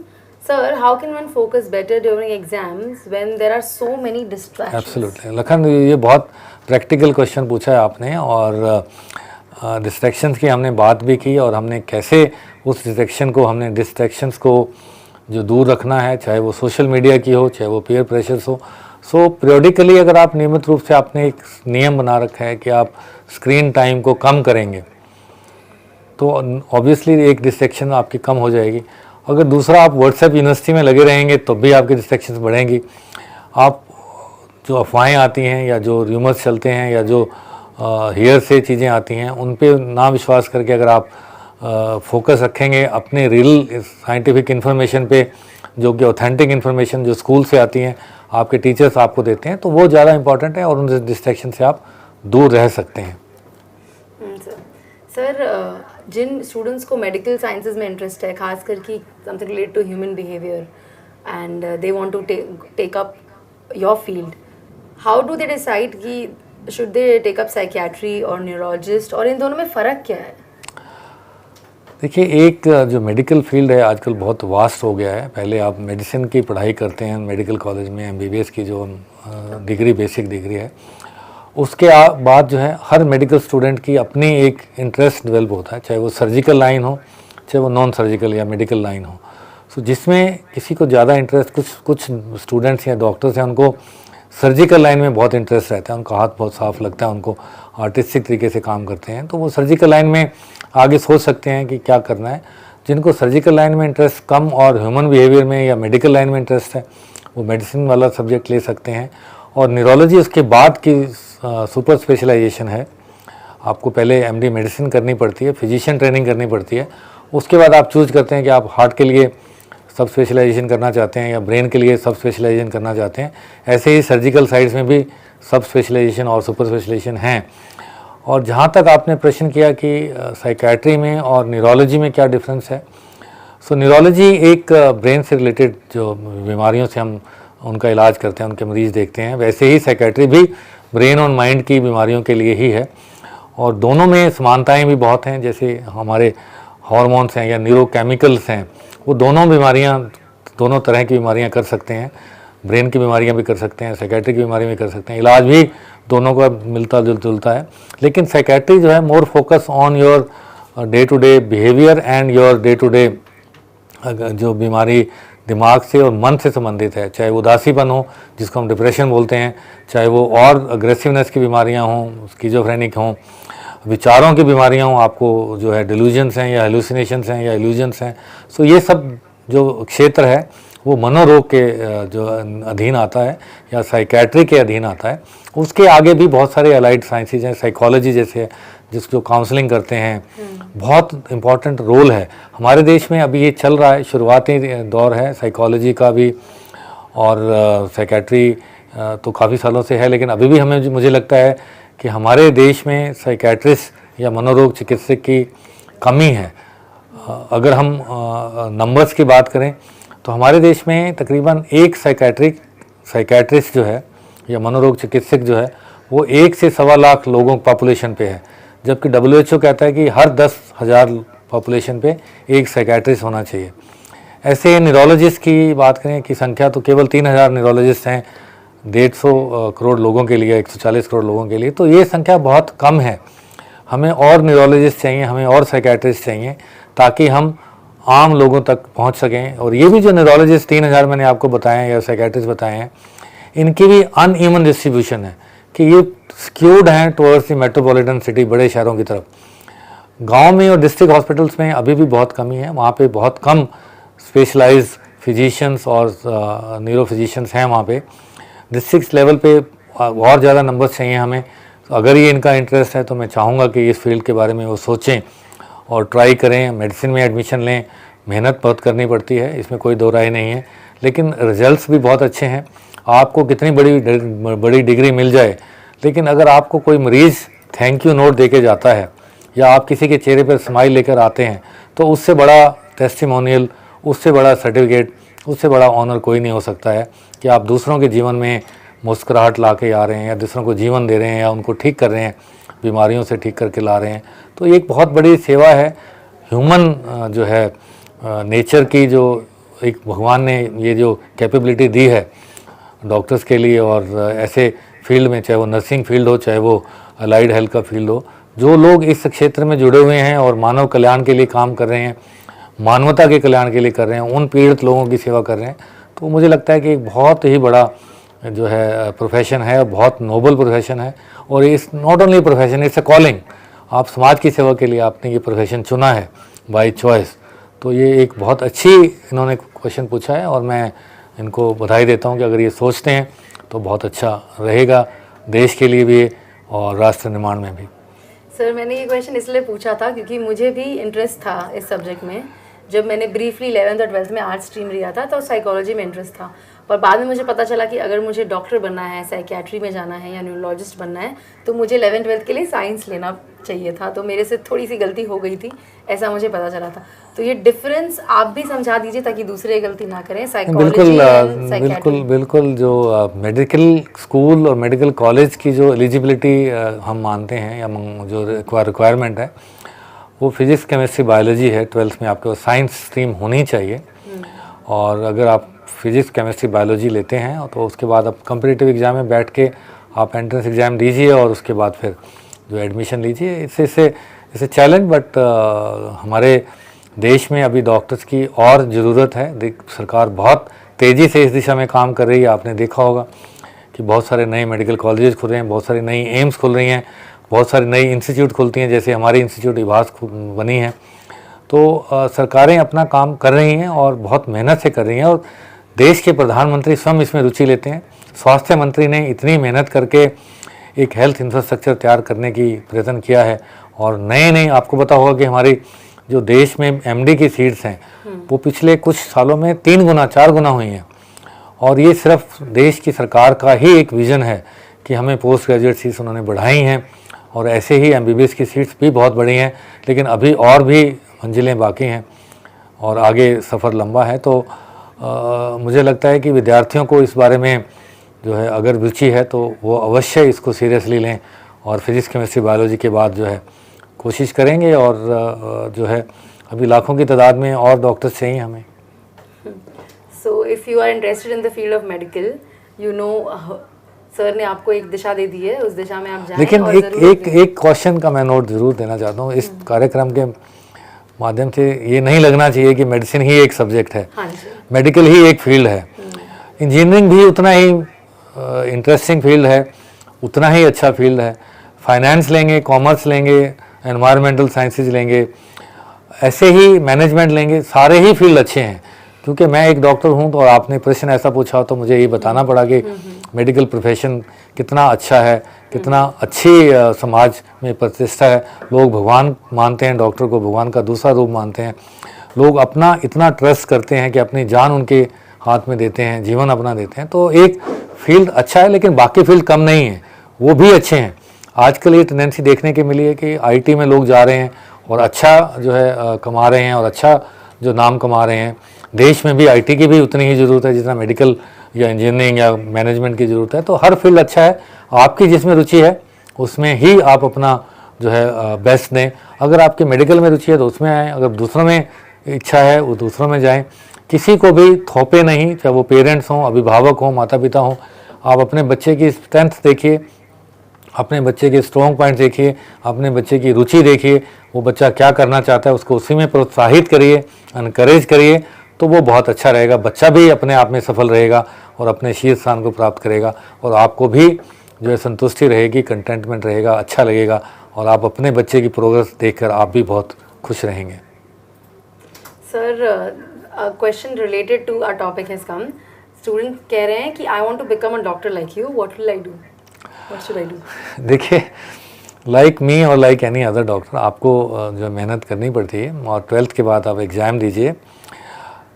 Sir, how can one focus better during exams when there are so many distractions? Absolutely Lakhan, ये बहुत प्रैक्टिकल क्वेश्चन पूछा है आपने। और डिस्ट्रैक्शंस की हमने बात भी की और हमने कैसे उस डिस्ट्रैक्शंस को जो दूर रखना है, चाहे वो सोशल मीडिया की हो चाहे वो पीयर प्रेशर्स हो। सो पीरियडिकली अगर आप नियमित रूप से आपने एक नियम बना रखा है कि आप स्क्रीन टाइम को कम करेंगे तो ऑब्वियसली एक डिस्ट्रैक्शन आपकी कम हो जाएगी। अगर दूसरा आप व्हाट्सएप यूनिवर्सिटी में लगे रहेंगे तो भी आपकी डिस्ट्रैक्शंस बढ़ेंगी। आप जो अफवाहें आती हैं या जो र्यूमर्स चलते हैं या जो हियर से चीज़ें आती हैं उन पे ना विश्वास करके अगर आप फोकस रखेंगे अपने रियल साइंटिफिक इन्फॉर्मेशन पे, जो कि ऑथेंटिक इन्फॉर्मेशन जो स्कूल से आती हैं, आपके टीचर्स आपको देते हैं, तो वो ज़्यादा इंपॉर्टेंट है और उन डिस्ट्रैक्शन से आप दूर रह सकते हैं। सर, जिन स्टूडेंट्स को मेडिकल साइंसेज में इंटरेस्ट है, खास करके something related to human behaviour and they want to take up your field, how do they decide कि should they take up psychiatry और न्यूरोलॉजिस्ट, और इन दोनों में फ़र्क क्या है? देखिए, एक जो मेडिकल फील्ड है आजकल बहुत वास्ट हो गया है। पहले आप मेडिसिन की पढ़ाई करते हैं मेडिकल कॉलेज में, MBBS की जो डिग्री बेसिक डिग्री है, उसके बाद जो है हर मेडिकल स्टूडेंट की अपनी एक इंटरेस्ट डेवलप होता है, चाहे वो सर्जिकल लाइन हो चाहे वो नॉन सर्जिकल या मेडिकल लाइन हो। सो जिसमें किसी को ज़्यादा इंटरेस्ट, कुछ स्टूडेंट्स या डॉक्टर्स हैं उनको सर्जिकल लाइन में बहुत इंटरेस्ट रहता है, उनका हाथ बहुत साफ लगता है, उनको आर्टिस्टिक तरीके से काम करते हैं, तो वो सर्जिकल लाइन में आगे सोच सकते हैं कि क्या करना है। जिनको सर्जिकल लाइन में इंटरेस्ट कम और ह्यूमन बिहेवियर में या मेडिकल लाइन में इंटरेस्ट है, वो मेडिसिन वाला सब्जेक्ट ले सकते हैं। और न्यूरोलॉजी उसके बाद की सुपर स्पेशलाइजेशन है। आपको पहले MD मेडिसिन करनी पड़ती है, फिजिशियन ट्रेनिंग करनी पड़ती है, उसके बाद आप चूज़ करते हैं कि आप हार्ट के लिए सब स्पेशलाइजेशन करना चाहते हैं या ब्रेन के लिए सब स्पेशलाइजेशन करना चाहते हैं। ऐसे ही सर्जिकल साइड्स में भी सब स्पेशलाइजेशन और सुपर स्पेशलाइजेशन हैं। और जहाँ तक आपने प्रश्न किया कि साइकियाट्री में और न्यूरोलॉजी में क्या डिफरेंस है, सो न्यूरोलॉजी एक ब्रेन से रिलेटेड जो बीमारियों से हम उनका इलाज करते हैं, उनके मरीज़ देखते हैं, वैसे ही साइकियाट्री भी ब्रेन और माइंड की बीमारियों के लिए ही है। और दोनों में समानताएं भी बहुत हैं, जैसे हमारे हार्मोन्स हैं या न्यूरोकेमिकल्स हैं, वो दोनों तरह की बीमारियां कर सकते हैं। ब्रेन की बीमारियां भी कर सकते हैं, साइकियाट्री की बीमारियां भी कर सकते हैं, इलाज भी दोनों का मिलता जुलता है। लेकिन साइकियाट्री जो है more focus on your day to day behaviour and your day to day जो बीमारी दिमाग से और मन से संबंधित है, चाहे वो उदासीपन हो जिसको हम डिप्रेशन बोलते हैं, चाहे वो और अग्रेसिवनेस की बीमारियां हों, स्किज़ोफ्रेनिक हों, विचारों की बीमारियां हों, आपको जो है डिल्यूजन्स हैं या हेलुसिनेशंस हैं या इल्यूजन्स हैं। सो ये सब जो क्षेत्र है वो मनोरोग के जो अधीन आता है या साइकियाट्री के अधीन आता है। उसके आगे भी बहुत सारे अलाइड साइंसेज हैं, साइकोलॉजी जैसे जो काउंसलिंग करते हैं, बहुत इम्पॉर्टेंट रोल है। हमारे देश में अभी ये चल रहा है, शुरुआती दौर है साइकोलॉजी का भी और साइकियाट्री तो काफ़ी सालों से है, लेकिन अभी भी हमें मुझे लगता है कि हमारे देश में साइकेट्रिस्ट या मनोरोग चिकित्सक की कमी है। अगर हम नंबर्स की बात करें तो हमारे देश में तकरीबन एक साइकेट्रिस्ट जो है या मनोरोग चिकित्सक जो है वो 1 से 1.25 लाख लोगों पॉपुलेशन पे है, जबकि WHO कहता है कि हर 10,000 पॉपुलेशन पे एक साइकेट्रिस्ट होना चाहिए। ऐसे न्यूरोलॉजिस्ट की बात करें कि संख्या तो केवल 3,000 न्यूरोलॉजिस्ट हैं 150 करोड़ लोगों के लिए, 140 करोड़ लोगों के लिए, तो ये संख्या बहुत कम है। हमें और न्यूरोलॉजिस्ट चाहिए, हमें और साइकेट्रिस्ट चाहिए ताकि हम आम लोगों तक पहुंच सकें। और ये भी जो न्यूरोलॉजिस्ट 3,000 मैंने आपको बताए हैं या साइकेट्रिस्ट बताए हैं, इनकी भी अनइवन डिस्ट्रीब्यूशन है कि ये स्क्यूड हैं टुवर्ड्स द मेट्रोपॉलिटन सिटी, बड़े शहरों की तरफ। गांव में और डिस्ट्रिक्ट हॉस्पिटल्स में अभी भी बहुत कमी है, वहाँ पे बहुत कम स्पेशलाइज्ड फिजिशियंस और न्यूरो फिजिशियंस हैं वहाँ पे। डिस्ट्रिक्ट लेवल पे और ज़्यादा नंबर्स चाहिए हमें। तो अगर ये इनका इंटरेस्ट है तो मैं चाहूँगा कि इस फील्ड के बारे में वो सोचें और ट्राई करें, मेडिसिन में एडमिशन लें। मेहनत बहुत करनी पड़ती है, इसमें कोई दो राय नहीं है, लेकिन रिजल्ट्स भी बहुत अच्छे हैं। आपको कितनी बड़ी डिग्री मिल जाए, लेकिन अगर आपको कोई मरीज़ थैंक यू नोट दे के जाता है या आप किसी के चेहरे पर स्माइल लेकर आते हैं, तो उससे बड़ा टेस्टिमोनियल, उससे बड़ा सर्टिफिकेट, उससे बड़ा ऑनर कोई नहीं हो सकता है कि आप दूसरों के जीवन में मुस्कुराहट ला के आ रहे हैं या दूसरों को जीवन दे रहे हैं या उनको ठीक कर रहे हैं, बीमारियों से ठीक करके ला रहे हैं। तो ये एक बहुत बड़ी सेवा है। ह्यूमन जो है नेचर की जो एक भगवान ने ये जो कैपेबिलिटी दी है डॉक्टर्स के लिए, और ऐसे फील्ड में, चाहे वो नर्सिंग फील्ड हो, चाहे वो अलाइड हेल्थ का फील्ड हो, जो लोग इस क्षेत्र में जुड़े हुए हैं और मानव कल्याण के लिए काम कर रहे हैं, मानवता के कल्याण के लिए कर रहे हैं, उन पीड़ित लोगों की सेवा कर रहे हैं, तो मुझे लगता है कि एक बहुत ही बड़ा जो है प्रोफेशन है, बहुत नोबल प्रोफेशन है। और इस not only profession, it's a calling. आप समाज की सेवा के लिए आपने ये प्रोफेशन चुना है बाय चॉइस। तो ये एक बहुत अच्छी इन्होंने क्वेश्चन पूछा है और मैं इनको बधाई देता हूँ कि अगर ये सोचते हैं तो बहुत अच्छा रहेगा देश के लिए भी और राष्ट्र निर्माण में भी। सर, मैंने ये क्वेश्चन इसलिए पूछा था क्योंकि मुझे भी इंटरेस्ट था इस सब्जेक्ट में। जब मैंने ब्रीफली 11th और 12th में आर्ट्स स्ट्रीम लिया था तो साइकोलॉजी में इंटरेस्ट था, पर बाद में मुझे पता चला कि अगर मुझे डॉक्टर बनना है, साइकियाट्री में जाना है या न्यूरोलॉजिस्ट बनना है तो मुझे 11th 12th के लिए साइंस लेना चाहिए था। तो मेरे से थोड़ी सी गलती हो गई थी, ऐसा मुझे पता चला था। तो ये डिफरेंस आप भी समझा दीजिए ताकि दूसरे गलती ना करें। बिल्कुल बिल्कुल जो मेडिकल स्कूल और मेडिकल कॉलेज की जो एलिजिबिलिटी हम मानते हैं या जो रिक्वायरमेंट है वो फिजिक्स, केमिस्ट्री, बायोलॉजी है। 12th में आपको साइंस स्ट्रीम होनी चाहिए, और अगर आप फिजिक्स, केमिस्ट्री, बायोलॉजी लेते हैं तो उसके बाद आप कॉम्पिटिटिव एग्ज़ाम में बैठ के आप एंट्रेंस एग्ज़ाम दीजिए और उसके बाद फिर जो एडमिशन लीजिए। इससे चैलेंज, बट हमारे देश में अभी डॉक्टर्स की और ज़रूरत है। सरकार बहुत तेज़ी से इस दिशा में काम कर रही है। आपने देखा होगा कि बहुत सारे नए मेडिकल कॉलेजेस खुल रहे हैं, बहुत सारी नई एम्स खुल रही हैं, बहुत सारी नई इंस्टीट्यूट खुलती हैं, जैसे हमारी इंस्टीट्यूट इभास बनी है। तो सरकारें अपना काम कर रही हैं और बहुत मेहनत से कर रही हैं, और देश के प्रधानमंत्री स्वयं इसमें रुचि लेते हैं। स्वास्थ्य मंत्री ने इतनी मेहनत करके एक हेल्थ इंफ्रास्ट्रक्चर तैयार करने की प्रयत्न किया है, और नए आपको पता होगा कि हमारी जो देश में MD की सीट्स हैं वो पिछले कुछ सालों में 3 गुना 4 गुना हुई हैं। और ये सिर्फ देश की सरकार का ही एक विज़न है कि हमें पोस्ट ग्रेजुएट सीट्स उन्होंने बढ़ाई हैं, और ऐसे ही MBBS की सीट्स भी बहुत बढ़ी हैं, लेकिन अभी और भी मंजिलें बाकी हैं और आगे सफ़र लंबा है। तो मुझे लगता है कि विद्यार्थियों को इस बारे में जो है अगर रुचि है तो वो अवश्य इसको सीरियसली लें, और फिजिक्स, केमिस्ट्री, बायोलॉजी के बाद जो है कोशिश करेंगे, और जो है अभी लाखों की तादाद में और डॉक्टर्स चाहिए हमें। So if you are interested in the field of medical, you know sir ने आपको एक दिशा दे दी है, उस दिशा में आप जाएं। लेकिन एक क्वेश्चन का मैं नोट ज़रूर देना चाहता हूँ। इस कार्यक्रम के माध्यम से ये नहीं लगना चाहिए कि मेडिसिन ही एक सब्जेक्ट है, मेडिकल ही एक फील्ड है। इंजीनियरिंग भी उतना ही इंटरेस्टिंग फील्ड है, उतना ही अच्छा फील्ड है। फाइनेंस लेंगे, कॉमर्स लेंगे, एनवायरमेंटल साइंसेज लेंगे, ऐसे ही मैनेजमेंट लेंगे, सारे ही फील्ड अच्छे हैं। क्योंकि मैं एक डॉक्टर हूं तो आपने प्रश्न ऐसा पूछा तो मुझे ये बताना पड़ा कि मेडिकल प्रोफेशन कितना अच्छा है, कितना अच्छी समाज में प्रतिष्ठा है। लोग भगवान मानते हैं, डॉक्टर को भगवान का दूसरा रूप मानते हैं। लोग अपना इतना ट्रस्ट करते हैं कि अपनी जान उनके हाथ में देते हैं, जीवन अपना देते हैं। तो एक फील्ड अच्छा है, लेकिन बाकी फील्ड कम नहीं है, वो भी अच्छे हैं। आजकल ये टेंडेंसी देखने की मिली है कि आईटी में लोग जा रहे हैं और अच्छा जो है कमा रहे हैं और अच्छा जो नाम कमा रहे हैं। देश में भी आईटी की भी उतनी ही ज़रूरत है जितना मेडिकल या इंजीनियरिंग या मैनेजमेंट की ज़रूरत है। तो हर फील्ड अच्छा है, आपकी जिसमें रुचि है उसमें ही आप अपना जो है बेस्ट दें। अगर आपकी मेडिकल में रुचि है तो उसमें आएँ, अगर दूसरों में इच्छा है वो दूसरों में जाएं। किसी को भी थोपे नहीं, चाहे वो पेरेंट्स हों, अभिभावक हों, माता पिता हों। आप अपने बच्चे की स्ट्रेंथ देखिए, अपने बच्चे के स्ट्रॉन्ग पॉइंट देखिए, अपने बच्चे की रुचि देखिए, वो बच्चा क्या करना चाहता है उसको उसी में प्रोत्साहित करिए, इनकरेज करिए, तो वो बहुत अच्छा रहेगा। बच्चा भी अपने आप में सफल रहेगा और अपने शीर्ष स्थान को प्राप्त करेगा और आपको भी जो है संतुष्टि रहेगी, कंटेंटमेंट रहेगा, अच्छा लगेगा और आप अपने बच्चे की प्रोग्रेस देखकर आप भी बहुत खुश रहेंगे। Sir, a question related to our topic has come. Student कह रहे हैं कि I want to become a doctor like you. What will I do? What should I do? देखिए, लाइक मी और लाइक एनी अदर डॉक्टर, आपको जो मेहनत करनी पड़ती है और 12th के बाद आप एग्ज़ाम दीजिए।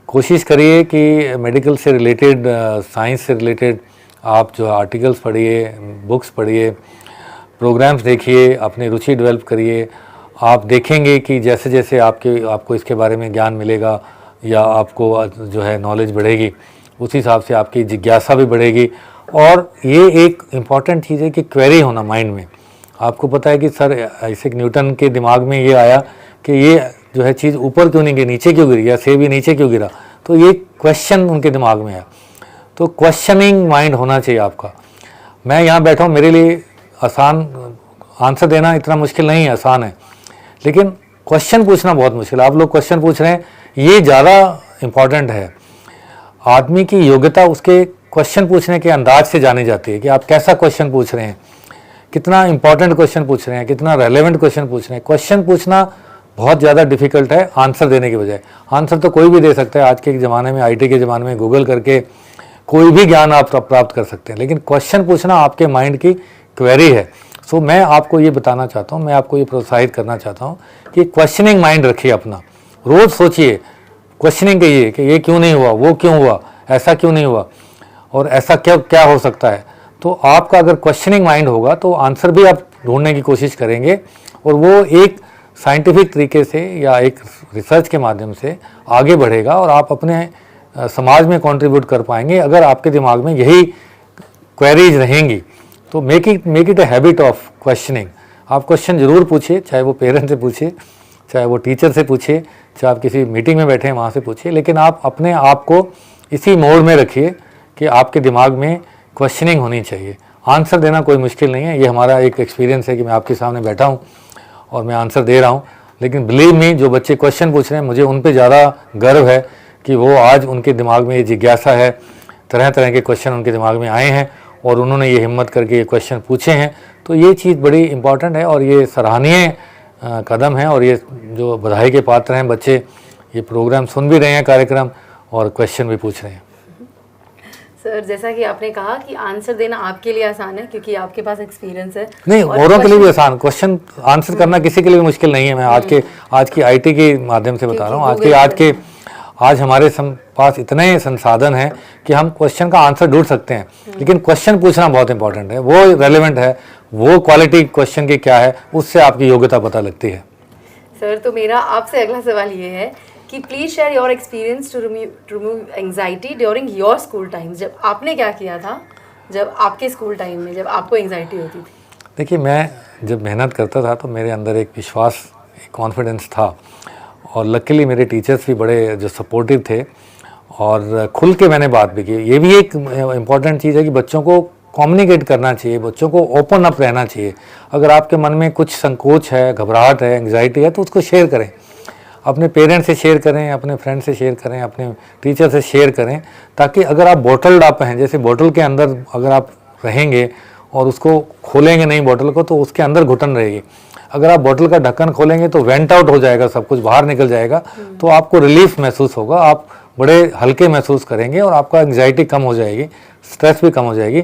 कोशिश करिए कि मेडिकल से रिलेटेड, साइंस से रिलेटेड आप जो आर्टिकल्स पढ़िए, बुक्स पढ़िए, प्रोग्राम्स देखिए, अपनी रुचि डेवलप करिए। आप देखेंगे कि जैसे जैसे आपको इसके बारे में ज्ञान मिलेगा या आपको जो है नॉलेज बढ़ेगी, उस हिसाब से आपकी जिज्ञासा भी बढ़ेगी। और ये एक इम्पॉर्टेंट चीज़ है कि क्वेरी होना माइंड में। आपको पता है कि सर आइजैक न्यूटन के दिमाग में ये आया कि ये जो है चीज़ ऊपर क्यों नहीं गिरी, नीचे क्यों गिरी, या सेब नीचे क्यों गिरा, तो ये क्वेश्चन उनके दिमाग में आया। तो क्वेश्चनिंग माइंड होना चाहिए आपका। मैं यहाँ बैठा हूँ, मेरे लिए आसान आंसर देना इतना मुश्किल नहीं है, आसान है, लेकिन क्वेश्चन पूछना बहुत मुश्किल है। आप लोग क्वेश्चन पूछ रहे हैं, ये ज़्यादा इम्पॉर्टेंट है। आदमी की योग्यता उसके क्वेश्चन पूछने के अंदाज से जानी जाती है कि आप कैसा क्वेश्चन पूछ रहे हैं, कितना इंपॉर्टेंट क्वेश्चन पूछ रहे हैं, कितना रेलेवेंट क्वेश्चन पूछ रहे हैं। क्वेश्चन पूछना बहुत ज़्यादा डिफिकल्ट है आंसर देने के बजाय। आंसर तो कोई भी दे सकता है, आज के ज़माने में, आईटी के ज़माने में गूगल करके कोई भी ज्ञान आप प्राप्त कर सकते हैं, लेकिन क्वेश्चन पूछना आपके माइंड की क्वेरी है। सो मैं आपको ये बताना चाहता हूँ, मैं आपको ये प्रोत्साहित करना चाहता हूँ कि क्वेश्चनिंग माइंड रखिए अपना। रोज़ सोचिए, क्वेश्चनिंग करिए कि ये क्यों नहीं हुआ, वो क्यों हुआ, ऐसा क्यों नहीं हुआ और ऐसा क्या हो सकता है। तो आपका अगर क्वेश्चनिंग माइंड होगा तो आंसर भी आप ढूंढने की कोशिश करेंगे और वो एक साइंटिफिक तरीके से या एक रिसर्च के माध्यम से आगे बढ़ेगा और आप अपने समाज में कंट्रीब्यूट कर पाएंगे अगर आपके दिमाग में यही क्वेरीज रहेंगी। तो make it a habit of questioning. आप क्वेश्चन ज़रूर पूछिए, चाहे वो पेरेंट्स से पूछिए, चाहे वो टीचर से पूछिए, चाहे आप किसी मीटिंग में बैठे हैं वहाँ से पूछिए, लेकिन आप अपने आप को इसी मोड में रखिए कि आपके दिमाग में क्वेश्चनिंग होनी चाहिए। आंसर देना कोई मुश्किल नहीं है, ये हमारा एक एक्सपीरियंस है कि मैं आपके सामने बैठा हूँ और मैं आंसर दे रहा हूँ। लेकिन बिलीव मी, जो बच्चे क्वेश्चन पूछ रहे हैं, मुझे उन पर ज़्यादा गर्व है कि वो आज उनके दिमाग में ये जिज्ञासा है, तरह तरह के क्वेश्चन उनके दिमाग में आए हैं और उन्होंने ये हिम्मत करके ये क्वेश्चन पूछे हैं। तो ये चीज़ बड़ी इम्पॉर्टेंट है और ये सराहनीय कदम है और ये जो बधाई के पात्र हैं बच्चे, ये प्रोग्राम सुन भी रहे हैं, कार्यक्रम, और क्वेश्चन भी पूछ रहे हैं। सर, जैसा कि आपने कहा कि आंसर देना आपके लिए आसान है क्योंकि आपके पास एक्सपीरियंस है। नहीं, औरों के लिए भी आसान, क्वेश्चन आंसर करना किसी के लिए भी मुश्किल नहीं है। मैं आज की आईटी के माध्यम से बता रहा हूँ। आज हमारे पास इतने संसाधन हैं कि हम क्वेश्चन का आंसर ढूंढ सकते हैं, लेकिन क्वेश्चन पूछना बहुत इंपॉर्टेंट है। वो रेलेवेंट है, वो क्वालिटी क्वेश्चन की क्या है, उससे आपकी योग्यता पता लगती है। सर, तो मेरा आपसे अगला सवाल ये है कि please share your experience to remove anxiety during your school times. जब आपने क्या किया था जब आपके स्कूल टाइम में, जब आपको एंग्जाइटी होती थी? देखिए, मैं जब मेहनत करता था तो मेरे अंदर एक विश्वास, एक कॉन्फिडेंस था और लकीली मेरे टीचर्स भी बड़े जो सपोर्टिव थे और खुल के मैंने बात भी की। ये भी एक इम्पॉर्टेंट चीज़ है कि बच्चों को कम्युनिकेट करना चाहिए, बच्चों को ओपन अप रहना चाहिए। अगर आपके मन में कुछ संकोच है, घबराहट है, एंग्जाइटी है, तो उसको शेयर करें। अपने पेरेंट्स से शेयर करें, अपने फ्रेंड से शेयर करें, अपने टीचर से शेयर करें, ताकि अगर आप बॉटल्ड अप हैं, जैसे बोतल के अंदर अगर आप रहेंगे और उसको खोलेंगे नहीं बोतल को, तो उसके अंदर घुटन रहेगी। अगर आप बोतल का ढक्कन खोलेंगे तो वेंट आउट हो जाएगा, सब कुछ बाहर निकल जाएगा, तो आपको रिलीफ महसूस होगा, आप बड़े हल्के महसूस करेंगे और आपका एंग्जाइटी कम हो जाएगी, स्ट्रेस भी कम हो जाएगी।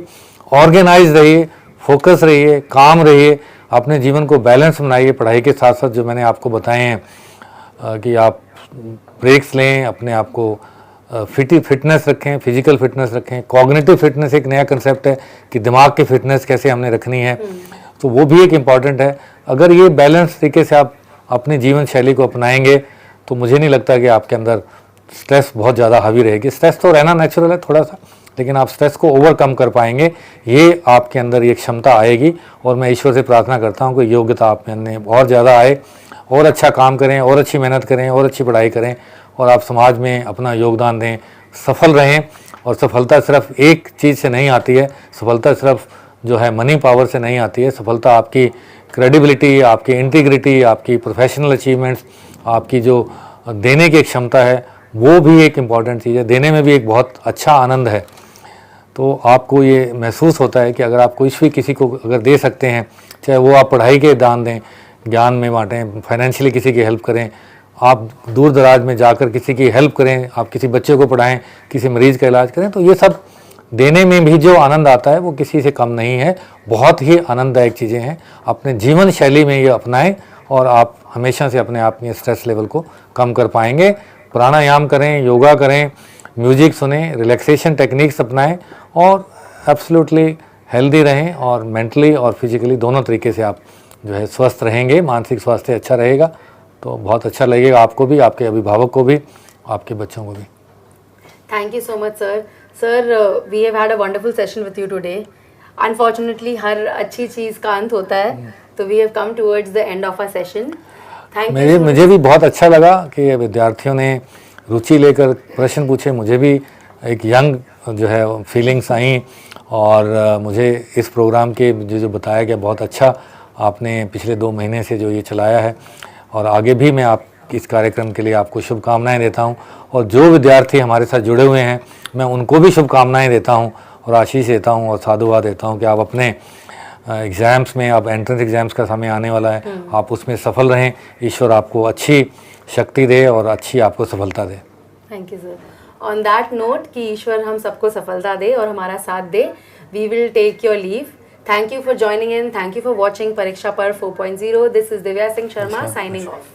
ऑर्गेनाइज रहिए, फोकस रहिए, काम रहिए, अपने जीवन को बैलेंस बनाइए। पढ़ाई के साथ साथ जो मैंने आपको बताए हैं कि आप ब्रेक्स लें, अपने आप को फिटनेस रखें, फिजिकल फिटनेस रखें। कॉग्निटिव फिटनेस एक नया कंसेप्ट है कि दिमाग की फिटनेस कैसे हमने रखनी है, तो वो भी एक इम्पॉर्टेंट है। अगर ये बैलेंस तरीके से आप अपनी जीवन शैली को अपनाएंगे तो मुझे नहीं लगता कि आपके अंदर स्ट्रेस बहुत ज़्यादा हावी रहेगी। स्ट्रेस तो रहना नेचुरल है थोड़ा सा, लेकिन आप स्ट्रेस को ओवरकम कर पाएंगे, ये आपके अंदर ये क्षमता आएगी। और मैं ईश्वर से प्रार्थना करता हूँ कि योग्यता आप में अंदर और ज़्यादा आए, और अच्छा काम करें, और अच्छी मेहनत करें, और अच्छी पढ़ाई करें, और आप समाज में अपना योगदान दें, सफल रहें। और सफलता सिर्फ एक चीज़ से नहीं आती है, सफलता सिर्फ जो है मनी पावर से नहीं आती है। सफलता आपकी क्रेडिबिलिटी, आपकी इंटीग्रिटी, आपकी प्रोफेशनल अचीवमेंट्स, आपकी जो देने की क्षमता है, वो भी एक इम्पॉर्टेंट चीज़ है। देने में भी एक बहुत अच्छा आनंद है। तो आपको ये महसूस होता है कि अगर आप कुछ भी किसी को अगर दे सकते हैं, चाहे वो आप पढ़ाई के दान दें, ज्ञान में बांटें, फाइनेंशियली किसी की हेल्प करें, आप दूर दराज में जाकर किसी की हेल्प करें, आप किसी बच्चे को पढ़ाएं, किसी मरीज़ का इलाज करें, तो ये सब देने में भी जो आनंद आता है वो किसी से कम नहीं है। बहुत ही आनंददायक चीज़ें हैं। अपने जीवन शैली में ये अपनाएं और आप हमेशा से अपने आप में स्ट्रेस लेवल को कम कर पाएंगे। प्राणायाम करें, योगा करें, म्यूजिक सुनें, रिलैक्सेशन टेक्निक्स अपनाएं और एब्सोल्युटली हेल्दी रहें, और मेंटली और फिजिकली दोनों तरीके से आप जो है स्वस्थ रहेंगे। मानसिक स्वास्थ्य अच्छा रहेगा तो बहुत अच्छा लगेगा आपको भी, आपके अभिभावक को भी, आपके बच्चों को भी। Thank you so much, sir. Sir, we have had a wonderful session with you today. Unfortunately, हर अच्छी चीज़ का अंत होता है, तो we have come towards the end of our session. Thank you. मुझे भी बहुत अच्छा लगा कि विद्यार्थियों ने रुचि लेकर प्रश्न पूछे। मुझे भी एक यंग जो है फीलिंग्स आई, और मुझे इस प्रोग्राम के जो बताया गया बहुत अच्छा आपने पिछले 2 महीने से जो ये चलाया है, और आगे भी मैं आप इस कार्यक्रम के लिए आपको शुभकामनाएं देता हूं। और जो विद्यार्थी हमारे साथ जुड़े हुए हैं, मैं उनको भी शुभकामनाएं देता हूं और आशीष देता हूं और साधुवाद देता हूं कि आप अपने एग्ज़ाम्स में, अब एंट्रेंस एग्ज़ाम्स का समय आने वाला है, आप उसमें सफल रहें। ईश्वर आपको अच्छी शक्ति दे और अच्छी आपको सफलता दे। Thank you sir. On that note कि ईश्वर हम सबको सफलता दे और हमारा साथ दे, we will take your leave. Thank you for joining in. Thank you for watching Pariksha Par 4.0. This is Divya Singh Sharma signing off.